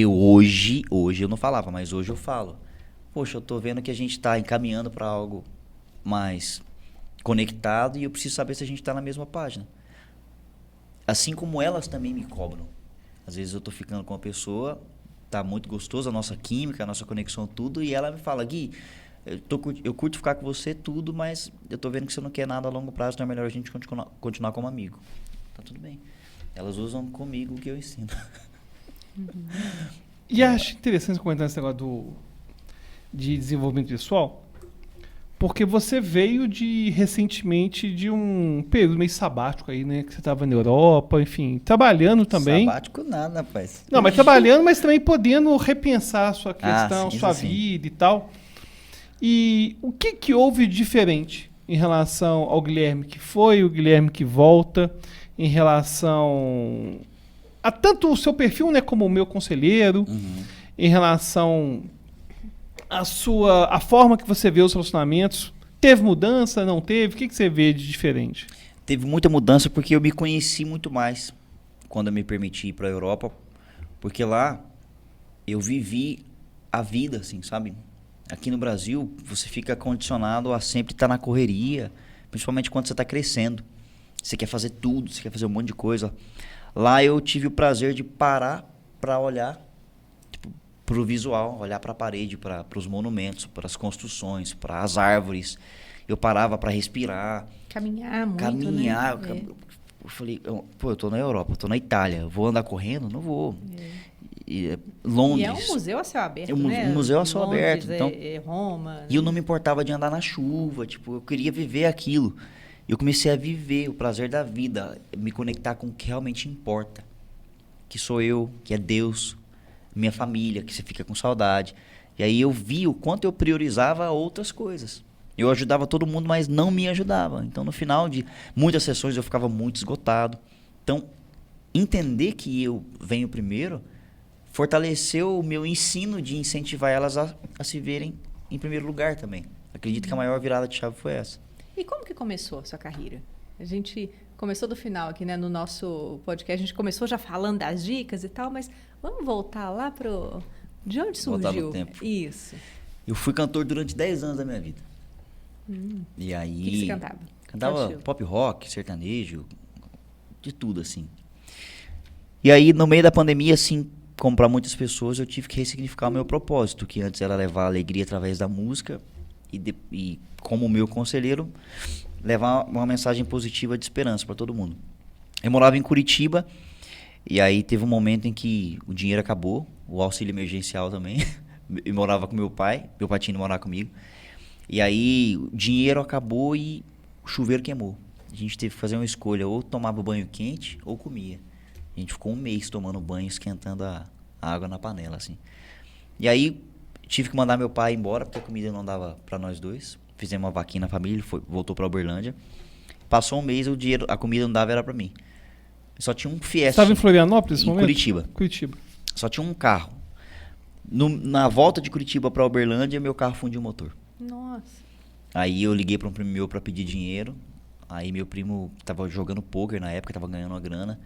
Speaker 3: hoje eu não falava, mas hoje eu falo. Poxa, eu tô vendo que a gente tá encaminhando para algo mais conectado e eu preciso saber se a gente tá na mesma página. Assim como elas também me cobram. Às vezes eu tô ficando com uma pessoa, tá muito gostoso a nossa química, a nossa conexão, tudo, e ela me fala, Gui, eu curto ficar com você, tudo, mas eu tô vendo que você não quer nada a longo prazo, então é melhor a gente continuar como amigo. Tá tudo bem. Elas usam comigo o que eu ensino.
Speaker 1: E acho interessante comentar esse negócio de desenvolvimento pessoal, porque você veio recentemente de um período meio sabático aí, né? Que você estava na Europa, enfim, trabalhando também.
Speaker 3: Sabático nada, rapaz.
Speaker 1: Não, mas trabalhando, mas também podendo repensar a sua questão,
Speaker 3: sim,
Speaker 1: sua
Speaker 3: sim.
Speaker 1: vida e tal. E o que houve de diferente em relação ao Guilherme que foi, o Guilherme que volta, em relação a tanto o seu perfil, né, como o meu conselheiro, em relação a forma que você vê os relacionamentos? Teve mudança, não teve? O que você vê de diferente?
Speaker 3: Teve muita mudança porque eu me conheci muito mais quando eu me permiti ir para a Europa, porque lá eu vivi a vida, assim, sabe? Aqui no Brasil, você fica condicionado a sempre estar na correria, principalmente quando você está crescendo. Você quer fazer tudo, você quer fazer um monte de coisa. Lá eu tive o prazer de parar para olhar para o visual, olhar para a parede, para os monumentos, para as construções, para as árvores. Eu parava para respirar.
Speaker 2: Caminhar muito,
Speaker 3: Caminhar.
Speaker 2: né?
Speaker 3: Eu falei, pô, eu tô na Europa, eu tô na Itália, eu vou andar correndo? Não vou. Londres.
Speaker 2: E é um museu a céu aberto,
Speaker 3: É um
Speaker 2: né?
Speaker 3: museu a céu
Speaker 2: Londres,
Speaker 3: aberto, então.
Speaker 2: Roma.
Speaker 3: E eu não me importava de andar na chuva, tipo, eu queria viver aquilo. Eu comecei a viver o prazer da vida, me conectar com o que realmente importa. Que sou eu, que é Deus, minha família, que você fica com saudade. E aí eu vi o quanto eu priorizava outras coisas. Eu ajudava todo mundo, mas não me ajudava. Então, no final de muitas sessões, eu ficava muito esgotado. Então, entender que eu venho primeiro fortaleceu o meu ensino de incentivar elas a se verem em primeiro lugar também. Acredito que a maior virada de chave foi essa.
Speaker 2: E como que começou a sua carreira? A gente começou do final aqui, né? No nosso podcast, a gente começou já falando das dicas e tal, mas vamos voltar lá pro... De onde surgiu?
Speaker 3: Voltar no tempo.
Speaker 2: Isso.
Speaker 3: Eu fui cantor durante 10 anos da minha vida. E aí...
Speaker 2: O que você cantava?
Speaker 3: Cantava pop rock, sertanejo, de tudo, assim. E aí, no meio da pandemia, assim, como para muitas pessoas, eu tive que ressignificar o meu propósito, que antes era levar alegria através da música e como meu conselheiro, levar uma mensagem positiva de esperança para todo mundo. Eu morava em Curitiba e aí teve um momento em que o dinheiro acabou, o auxílio emergencial também, Eu morava com meu pai tinha ido morar comigo. E aí o dinheiro acabou e o chuveiro queimou. A gente teve que fazer uma escolha, ou tomava banho quente ou comia. A gente ficou um mês tomando banho, esquentando a água na panela, assim. E aí tive que mandar meu pai embora, porque a comida não dava pra nós dois. Fizemos uma vaquinha na família, ele voltou pra Uberlândia. Passou um mês, o dinheiro, a comida não dava, era pra mim. Só tinha um Fiesta.
Speaker 1: Você estava em Florianópolis nesse
Speaker 3: em
Speaker 1: momento?
Speaker 3: Curitiba. Só tinha um carro. Na volta de Curitiba pra Uberlândia, meu carro fundiu o motor.
Speaker 2: Nossa.
Speaker 3: Aí eu liguei pra um primo meu pra pedir dinheiro. Aí meu primo tava jogando poker na época, tava ganhando uma grana.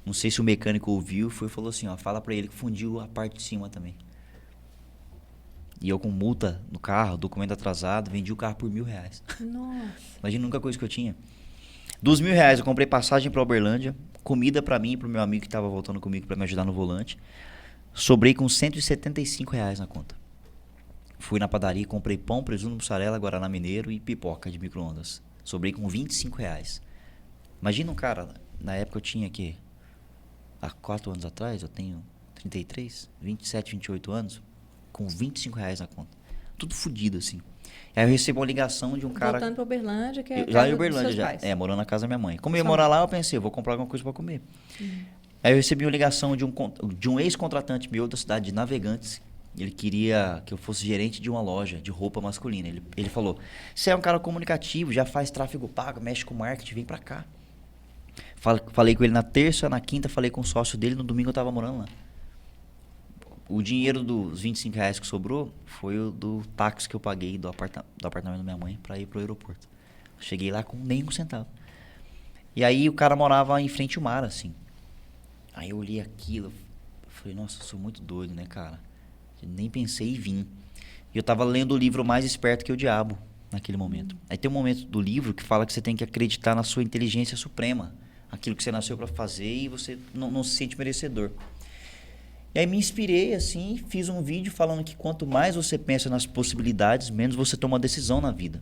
Speaker 3: Não sei se o mecânico ouviu e falou assim, ó, fala pra ele que fundiu a parte de cima também. E eu com multa no carro, documento atrasado, vendi o carro por R$1.000.
Speaker 2: Nossa.
Speaker 3: Imagina a única coisa que eu tinha. Dos R$1.000 eu comprei passagem pra Uberlândia, comida pra mim e pro meu amigo que tava voltando comigo pra me ajudar no volante. Sobrei com R$175 na conta. Fui na padaria, comprei pão, presunto, mussarela, guaraná mineiro e pipoca de micro-ondas. Sobrei com R$25. Imagina um cara, na época eu tinha que há 4 anos atrás, eu tenho 33, 27, 28 anos, com R$25 na conta. Tudo fodido, assim. Aí eu recebo uma ligação de um cara...
Speaker 2: Voltando pra Uberlândia, que é a
Speaker 3: Já
Speaker 2: casa
Speaker 3: em
Speaker 2: dos
Speaker 3: Uberlândia,
Speaker 2: seus
Speaker 3: já.
Speaker 2: pais.
Speaker 3: Morando na casa da minha mãe. Como eu ia
Speaker 2: Sua
Speaker 3: morar
Speaker 2: mãe.
Speaker 3: lá, eu pensei, eu vou comprar alguma coisa pra comer. Aí eu recebi uma ligação de um ex-contratante meu da cidade de Navegantes. Ele queria que eu fosse gerente de uma loja de roupa masculina. Ele falou, você é um cara comunicativo, já faz tráfego pago, mexe com marketing, vem pra cá. Falei com ele na terça, na quinta falei com o sócio dele, no domingo eu tava morando lá. O dinheiro dos R$25 que sobrou foi o do táxi que eu paguei do apartamento da minha mãe pra ir pro aeroporto. Cheguei lá com nem um centavo. E aí o cara morava em frente ao mar, assim. Aí eu olhei aquilo, falei, nossa, eu sou muito doido, né, cara? Eu nem pensei em vir. E eu tava lendo o livro Mais Esperto que o Diabo, naquele momento. Aí tem um momento do livro que fala que você tem que acreditar na sua inteligência suprema. Aquilo que você nasceu pra fazer e você não se sente merecedor. E aí me inspirei, assim, fiz um vídeo falando que quanto mais você pensa nas possibilidades, menos você toma decisão na vida.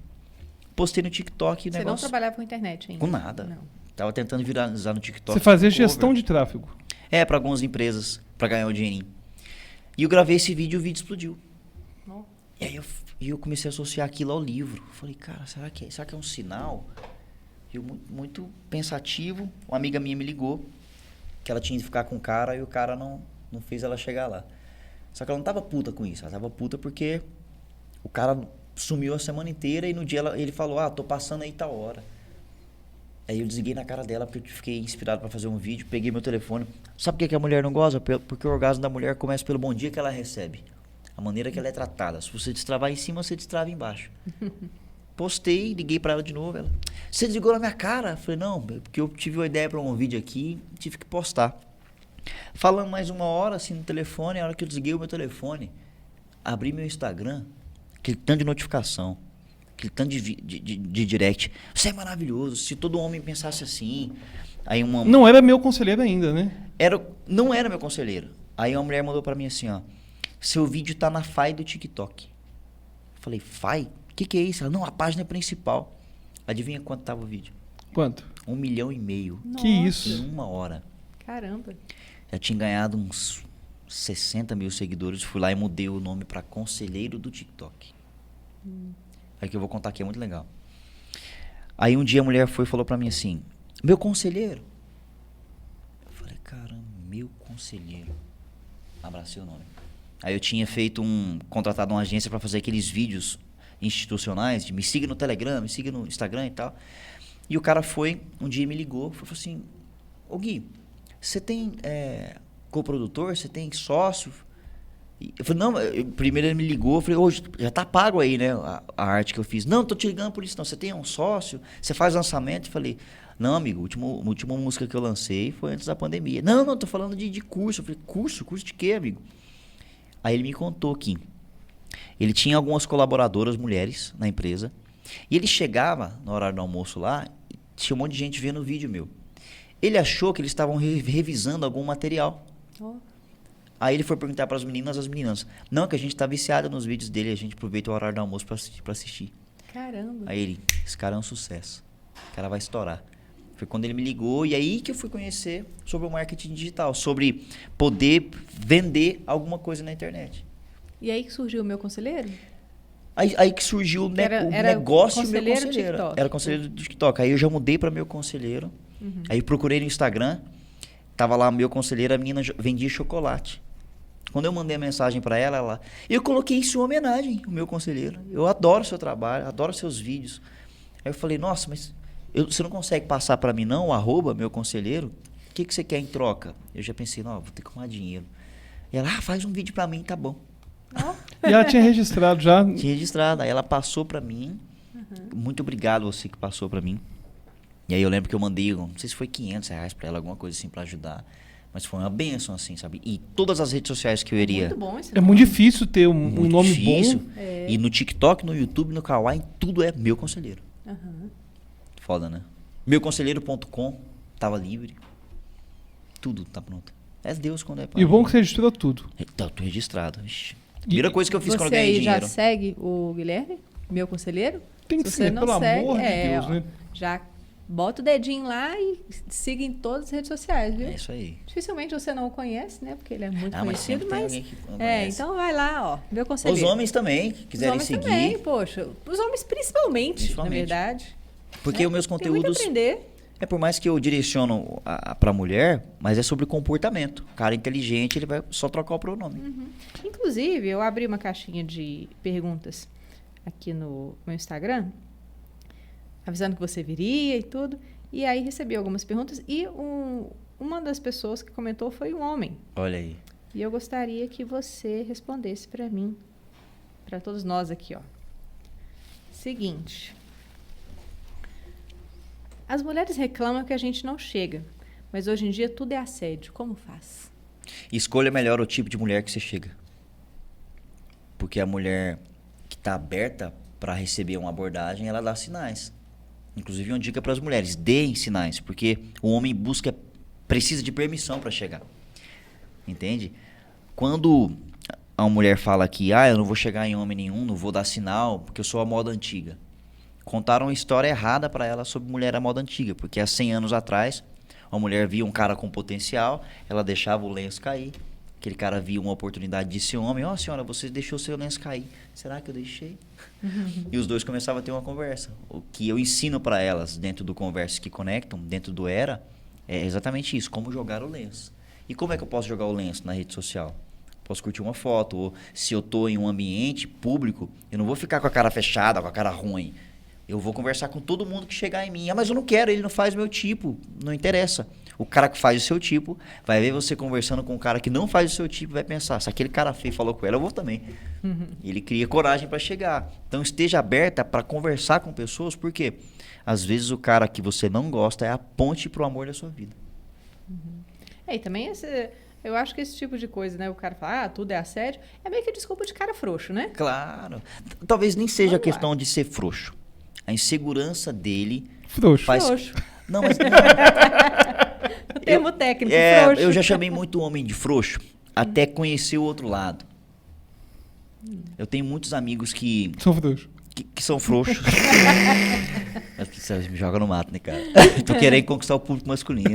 Speaker 3: Postei no TikTok e o
Speaker 2: Você
Speaker 3: negócio...
Speaker 2: não trabalhava com internet ainda?
Speaker 3: Com nada.
Speaker 2: Não.
Speaker 3: Tava tentando viralizar no TikTok.
Speaker 1: Você fazia
Speaker 3: cover.
Speaker 1: gestão de tráfego.
Speaker 3: Pra algumas empresas, pra ganhar um dinheirinho. E eu gravei esse vídeo e o vídeo explodiu.
Speaker 2: Oh.
Speaker 3: E aí eu comecei a associar aquilo ao livro. Falei, cara, será que é um sinal? Eu muito pensativo, uma amiga minha me ligou, que ela tinha de ficar com o cara e o cara não fez ela chegar lá. Só que ela não tava puta com isso, ela tava puta porque o cara sumiu a semana inteira e no dia ele falou, tô passando aí tal hora. Aí eu desliguei na cara dela porque eu fiquei inspirado pra fazer um vídeo, peguei meu telefone. Sabe por que a mulher não goza? Porque o orgasmo da mulher começa pelo bom dia que ela recebe. A maneira que ela é tratada. Se você destravar em cima, você destrava embaixo. Postei, liguei pra ela de novo. Ela, você desligou na minha cara? Eu falei, não, porque eu tive uma ideia pra um vídeo aqui, tive que postar. Falando mais 1 hora assim no telefone, a hora que eu desliguei o meu telefone, abri meu Instagram, aquele tanto de notificação, aquele tanto de direct. Você é maravilhoso, se todo homem pensasse assim. Aí
Speaker 1: Não era meu conselheiro ainda, né?
Speaker 3: Não era meu conselheiro. Aí uma mulher mandou pra mim assim, ó, seu vídeo tá na FAI do TikTok. Eu falei, FAI? O que é isso? Ela, não, a página principal. Adivinha quanto tava o vídeo?
Speaker 1: Quanto?
Speaker 3: 1,5 milhão.
Speaker 1: Que isso?
Speaker 3: Em 1 hora.
Speaker 2: Caramba.
Speaker 3: Já tinha ganhado uns 60 mil seguidores. Fui lá e mudei o nome pra Conselheiro do TikTok. Aí que eu vou contar aqui, é muito legal. Aí um dia a mulher foi e falou pra mim assim, meu conselheiro. Eu falei, caramba, meu conselheiro. Abracei o nome. Aí eu tinha contratado uma agência pra fazer aqueles vídeos institucionais, de me siga no Telegram, me siga no Instagram e tal. E o cara um dia me ligou, falou assim, ô Gui, você tem coprodutor, você tem sócio? E eu falei, não, primeiro ele me ligou, eu falei, hoje já tá pago aí, né, a arte que eu fiz. Não, tô te ligando por isso não, você tem um sócio, você faz lançamento? Eu falei, não amigo, a última música que eu lancei foi antes da pandemia. Não, tô falando de curso. Eu falei, curso de quê, amigo? Aí ele me contou que ele tinha algumas colaboradoras mulheres na empresa e ele chegava no horário do almoço lá e tinha um monte de gente vendo o vídeo meu. Ele achou que eles estavam revisando algum material.
Speaker 2: Oh.
Speaker 3: Aí ele foi perguntar para as meninas, não, que a gente tá viciado nos vídeos dele, a gente aproveita o horário do almoço para assistir.
Speaker 2: Caramba.
Speaker 3: Aí ele, esse cara é um sucesso, o cara vai estourar. Foi quando ele me ligou e aí que eu fui conhecer sobre o marketing digital, sobre poder vender alguma coisa na internet.
Speaker 2: E aí que surgiu o Meu Conselheiro?
Speaker 3: Aí que surgiu o
Speaker 2: Era
Speaker 3: negócio Meu
Speaker 2: conselheiro
Speaker 3: Conselheiro.
Speaker 2: TikTok.
Speaker 3: Era conselheiro do TikTok. Aí eu já mudei para Meu Conselheiro. Aí procurei no Instagram. Tava lá Meu Conselheiro, a menina vendia chocolate. Quando eu mandei a mensagem para ela... Eu coloquei isso em homenagem, o Meu Conselheiro. Eu adoro o seu trabalho, adoro seus vídeos. Aí eu falei, nossa, mas você não consegue passar para mim não, o @ Meu Conselheiro? O que você quer em troca? Eu já pensei, não, vou ter que arrumar dinheiro. E ela, faz um vídeo para mim, tá bom.
Speaker 1: E ela tinha registrado já.
Speaker 3: Tinha registrado. Aí ela passou pra mim. Muito obrigado você que passou pra mim. E aí eu lembro que eu mandei, não sei se foi R$500 pra ela, alguma coisa assim pra ajudar. Mas foi uma bênção assim, sabe? E todas as redes sociais que eu iria...
Speaker 2: Muito bom esse
Speaker 1: É muito difícil ter um
Speaker 3: Muito
Speaker 1: nome
Speaker 3: difícil.
Speaker 1: bom.
Speaker 3: E no TikTok, no YouTube, no Kawaii, tudo é Meu Conselheiro.
Speaker 2: Aham.
Speaker 3: Foda, né? Meuconselheiro.com tava livre. Tudo tá pronto. É Deus quando é pra
Speaker 1: E o bom é
Speaker 3: mim.
Speaker 1: que você registrou tudo.
Speaker 3: Tá, tô registrado. Ixi. Primeira coisa que eu fiz quando eu
Speaker 2: Você
Speaker 3: ganhei
Speaker 2: aí já
Speaker 3: dinheiro.
Speaker 2: segue o Guilherme, Meu Conselheiro?
Speaker 1: Tem que
Speaker 2: Se
Speaker 1: ser,
Speaker 2: você não
Speaker 1: pelo
Speaker 2: segue,
Speaker 1: amor de Deus,
Speaker 2: ó,
Speaker 1: né?
Speaker 2: já bota o dedinho lá e siga em todas as redes sociais, viu?
Speaker 3: É isso aí.
Speaker 2: Dificilmente você não o conhece, né? Porque ele é muito
Speaker 3: Mas
Speaker 2: conhecido,
Speaker 3: sempre tem
Speaker 2: mas...
Speaker 3: alguém que não conhece.
Speaker 2: então vai lá, ó, Meu
Speaker 3: Os
Speaker 2: Conselheiro.
Speaker 3: homens também, que
Speaker 2: Os
Speaker 3: quiserem
Speaker 2: homens
Speaker 3: seguir.
Speaker 2: também, poxa. Os homens principalmente, na verdade.
Speaker 3: Porque
Speaker 2: né?
Speaker 3: os meus
Speaker 2: Tem muito a
Speaker 3: conteúdos...
Speaker 2: aprender.
Speaker 3: É por mais que eu direciono pra mulher, mas é sobre comportamento. O cara inteligente, ele vai só trocar o pronome.
Speaker 2: Inclusive, eu abri uma caixinha de perguntas aqui no meu Instagram, avisando que você viria e tudo. E aí recebi algumas perguntas e uma das pessoas que comentou foi um homem.
Speaker 3: Olha aí.
Speaker 2: E eu gostaria que você respondesse para mim, para todos nós aqui, ó. Seguinte. As mulheres reclamam que a gente não chega, mas hoje em dia tudo é assédio. Como faz?
Speaker 3: Escolha melhor o tipo de mulher que você chega. Porque a mulher que está aberta para receber uma abordagem, ela dá sinais. Inclusive, uma dica para as mulheres: deem sinais, porque o homem precisa de permissão para chegar. Entende? Quando a mulher fala que eu não vou chegar em homem nenhum, não vou dar sinal, porque eu sou a moda antiga. Contaram uma história errada para ela sobre mulher à moda antiga, porque há 100 anos atrás, uma mulher via um cara com potencial, ela deixava o lenço cair. Aquele cara via uma oportunidade de ser homem. Senhora, você deixou seu lenço cair. Será que eu deixei? E os dois começavam a ter uma conversa. O que eu ensino para elas dentro do Conversas que Conectam, dentro do Era, é exatamente isso, como jogar o lenço. E como é que eu posso jogar o lenço na rede social? Posso curtir uma foto, ou se eu estou em um ambiente público, eu não vou ficar com a cara fechada, com a cara ruim. Eu vou conversar com todo mundo que chegar em mim. Mas eu não quero, ele não faz o meu tipo. Não interessa. O cara que faz o seu tipo vai ver você conversando com um cara que não faz o seu tipo e vai pensar, se aquele cara feio falou com ela, eu vou também. Ele cria coragem para chegar. Então esteja aberta para conversar com pessoas, porque às vezes o cara que você não gosta é a ponte para o amor da sua vida.
Speaker 2: E também eu acho que esse tipo de coisa, né? O cara fala, tudo é assédio, é meio que desculpa de cara frouxo, né?
Speaker 3: Claro. Talvez nem seja a questão de ser frouxo. A insegurança dele
Speaker 1: Frouxo.
Speaker 3: faz...
Speaker 2: Frouxo.
Speaker 3: Não, mas...
Speaker 2: O termo técnico, frouxo.
Speaker 3: Eu já chamei muito homem de frouxo, até conhecer o outro lado. Eu tenho muitos amigos que
Speaker 1: São frouxos.
Speaker 3: que são frouxos. Mas você me joga no mato, né, cara? Tô querendo conquistar o público masculino.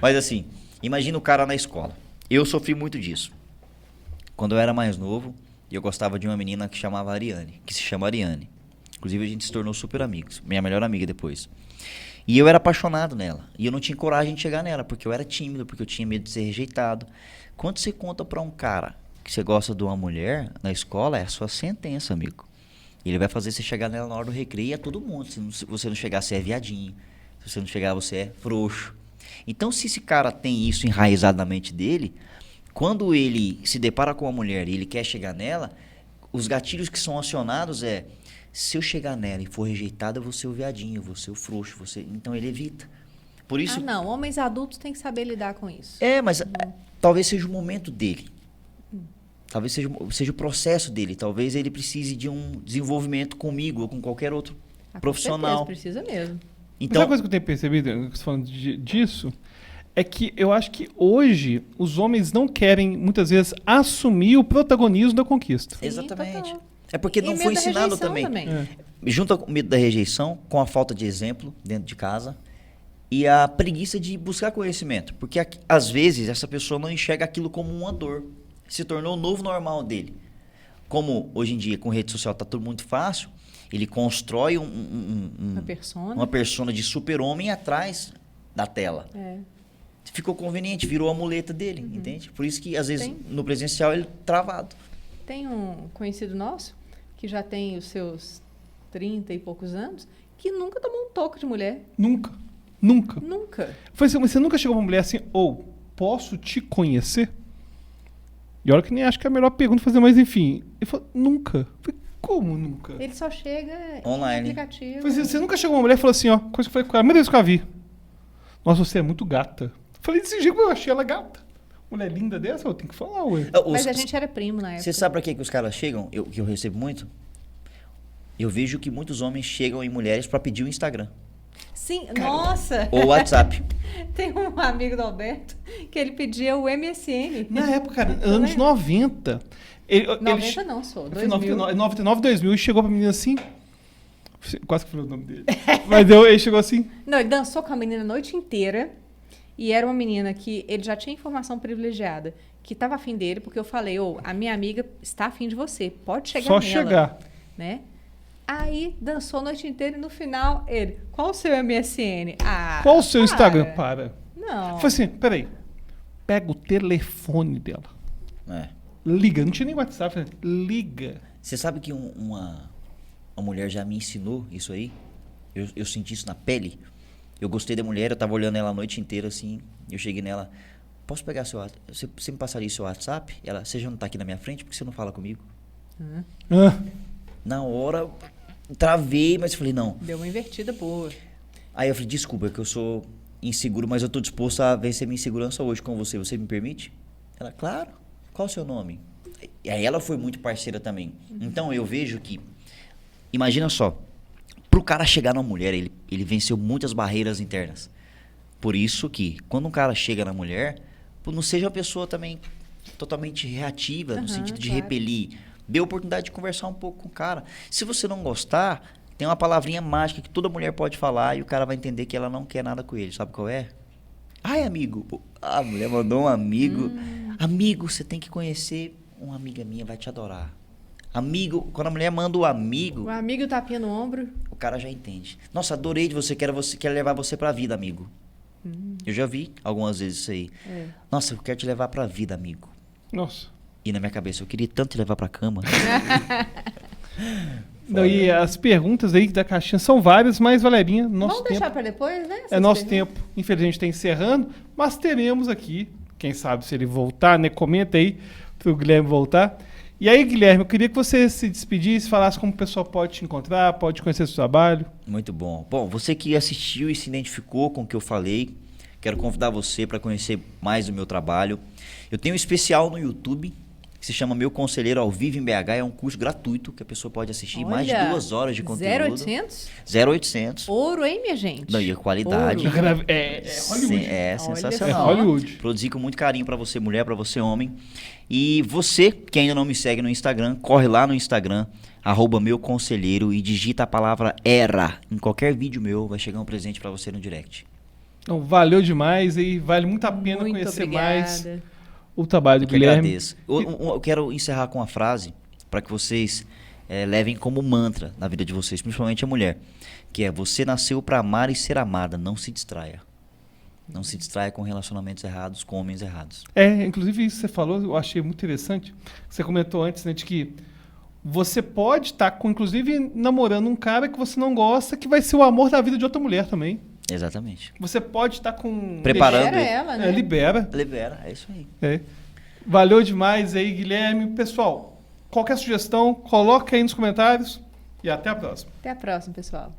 Speaker 3: Mas assim, imagina o cara na escola. Eu sofri muito disso. Quando eu era mais novo, eu gostava de uma menina que se chama Ariane. Inclusive, a gente se tornou super amigos. Minha melhor amiga depois. E eu era apaixonado nela. E eu não tinha coragem de chegar nela, porque eu era tímido, porque eu tinha medo de ser rejeitado. Quando você conta pra um cara que você gosta de uma mulher na escola, é a sua sentença, amigo. Ele vai fazer você chegar nela na hora do recreio e é todo mundo. Se você não chegar, você é viadinho. Se você não chegar, você é frouxo. Então, se esse cara tem isso enraizado na mente dele, quando ele se depara com uma mulher e ele quer chegar nela, os gatilhos que são acionados se eu chegar nela e for rejeitada, eu vou ser o viadinho, eu vou ser o frouxo. Então ele evita. Por isso,
Speaker 2: não, homens adultos têm que saber lidar com isso.
Speaker 3: mas talvez seja o momento dele. Talvez seja o processo dele. Talvez ele precise de um desenvolvimento comigo ou com qualquer outro profissional.
Speaker 2: Com certeza, precisa mesmo.
Speaker 1: Então, uma coisa que eu tenho percebido, falando disso, é que eu acho que hoje os homens não querem, muitas vezes, assumir o protagonismo da conquista.
Speaker 2: Sim,
Speaker 3: exatamente.
Speaker 2: total.
Speaker 3: É porque não foi ensinado também. Junta o medo da rejeição com a falta de exemplo dentro de casa e a preguiça de buscar conhecimento. Porque às vezes essa pessoa não enxerga aquilo como uma dor. Se tornou o novo normal dele. Como hoje em dia com rede social tá tudo muito fácil, ele constrói uma persona de super-homem atrás da tela. Ficou conveniente, virou a muleta dele, entende? Por isso que às vezes no presencial ele travado. Tem
Speaker 2: um conhecido nosso que já tem os seus 30 e poucos anos, que nunca tomou um toque de mulher.
Speaker 1: Nunca. Foi assim, você nunca chegou pra uma mulher assim, posso te conhecer? E olha que nem acho que é a melhor pergunta fazer, mas enfim. Ele falou, nunca. Eu falei, como nunca?
Speaker 2: Ele só chega
Speaker 3: online.
Speaker 2: Em aplicativo.
Speaker 1: Falei, você nunca chegou uma mulher e falou assim, coisa que eu falei com ela, a primeira vez que eu a vi. Nossa, você é muito gata. Eu falei, desse jeito eu achei ela gata. Mulher linda dessa, eu tenho que falar, ué.
Speaker 2: Mas a gente era primo na época.
Speaker 3: Você sabe pra que os caras chegam? Que eu recebo muito? Eu vejo que muitos homens chegam em mulheres pra pedir o Instagram.
Speaker 2: Sim, nossa!
Speaker 3: Ou o WhatsApp.
Speaker 2: Tem um amigo do Alberto que ele pedia o MSN.
Speaker 1: Na época, cara, anos 90.
Speaker 2: 90 não, sou.
Speaker 1: 99, 2000, e chegou pra menina assim. Quase que falei o nome dele. Mas ele chegou assim.
Speaker 2: Não, ele dançou com a menina a noite inteira. E era uma menina que ele já tinha informação privilegiada, que estava afim dele, porque eu falei, a minha amiga está afim de você, pode chegar nela.
Speaker 1: Só chegar.
Speaker 2: Né? Aí, dançou a noite inteira e no final, ele, qual o seu MSN?
Speaker 1: Qual o seu Instagram? Para.
Speaker 2: Não.
Speaker 1: Foi assim, peraí. Pega o telefone dela. Liga, não tinha nem WhatsApp. Falei, liga.
Speaker 3: Você sabe que uma mulher já me ensinou isso aí? Eu senti isso na pele. Eu gostei da mulher, eu tava olhando ela a noite inteira assim. Eu cheguei nela, posso pegar seu WhatsApp? Você me passaria seu WhatsApp? Ela, você já não tá aqui na minha frente? Por que você não fala comigo? Na hora, travei, mas falei, não.
Speaker 2: Deu uma invertida boa.
Speaker 3: Aí eu falei, desculpa, que eu sou inseguro, mas eu tô disposto a vencer minha insegurança hoje com você. Você me permite? Ela, claro. Qual o seu nome? E aí ela foi muito parceira também. Então eu vejo que, imagina só, pro cara chegar numa mulher, ele venceu muitas barreiras internas. Por isso que, quando um cara chega na mulher, não seja uma pessoa também totalmente reativa, no sentido de repelir. Dê a oportunidade de conversar um pouco com o cara. Se você não gostar, tem uma palavrinha mágica que toda mulher pode falar e o cara vai entender que ela não quer nada com ele. Sabe qual é? Ai, amigo. A mulher mandou um amigo. Amigo, você tem que conhecer. Uma amiga minha vai te adorar. Amigo, quando a mulher manda o amigo...
Speaker 2: O amigo tapinha no ombro.
Speaker 3: O cara já entende. Nossa, adorei de você, quero levar você pra vida, amigo. Eu já vi algumas vezes isso aí. Nossa, eu quero te levar pra vida, amigo.
Speaker 1: Nossa.
Speaker 3: E na minha cabeça, eu queria tanto te levar pra cama.
Speaker 1: Não, e as perguntas aí da caixinha são várias, mas, Valerinha, nosso
Speaker 2: Vamos deixar pra depois, né?
Speaker 1: É nosso tempo. Infelizmente, está encerrando, mas teremos aqui, quem sabe se ele voltar, né? Comenta aí pro Guilherme voltar. E aí, Guilherme, eu queria que você se despedisse, falasse como o pessoal pode te encontrar, pode conhecer seu trabalho.
Speaker 3: Muito bom. Bom, você que assistiu e se identificou com o que eu falei, quero convidar você para conhecer mais do meu trabalho. Eu tenho um especial no YouTube, que se chama Meu Conselheiro ao Vivo em BH. É um curso gratuito que a pessoa pode assistir.
Speaker 2: Olha,
Speaker 3: mais de 2 horas de conteúdo.
Speaker 2: 0800?
Speaker 3: 0800.
Speaker 2: Ouro, hein, minha gente?
Speaker 3: Não, e a qualidade.
Speaker 1: É Hollywood.
Speaker 3: É sensacional.
Speaker 1: É Hollywood.
Speaker 3: Produzi com muito carinho para você, mulher, para você, homem. E você que ainda não me segue no Instagram, corre lá no Instagram, @meuconselheiro, e digita a palavra ERA. Em qualquer vídeo meu vai chegar um presente para você no direct.
Speaker 1: Então, valeu demais e vale muito a pena
Speaker 2: muito
Speaker 1: conhecer
Speaker 2: obrigada.
Speaker 1: mais o trabalho do
Speaker 3: Eu que
Speaker 1: Guilherme.
Speaker 3: agradeço. Eu quero encerrar com uma frase para que vocês levem como mantra na vida de vocês, principalmente a mulher, que é: você nasceu para amar e ser amada, não se distraia. Não se distraia com relacionamentos errados, com homens errados.
Speaker 1: Inclusive isso que você falou, eu achei muito interessante. Você comentou antes, né, de que você pode estar, inclusive, namorando um cara que você não gosta, que vai ser o amor da vida de outra mulher também.
Speaker 3: Exatamente.
Speaker 1: Você pode estar com...
Speaker 3: Preparando.
Speaker 2: Libera ela, né?
Speaker 1: Libera.
Speaker 3: Libera, é isso aí.
Speaker 1: Valeu demais aí, Guilherme. Pessoal, qualquer sugestão, coloca aí nos comentários e até a próxima.
Speaker 2: Até a próxima, pessoal.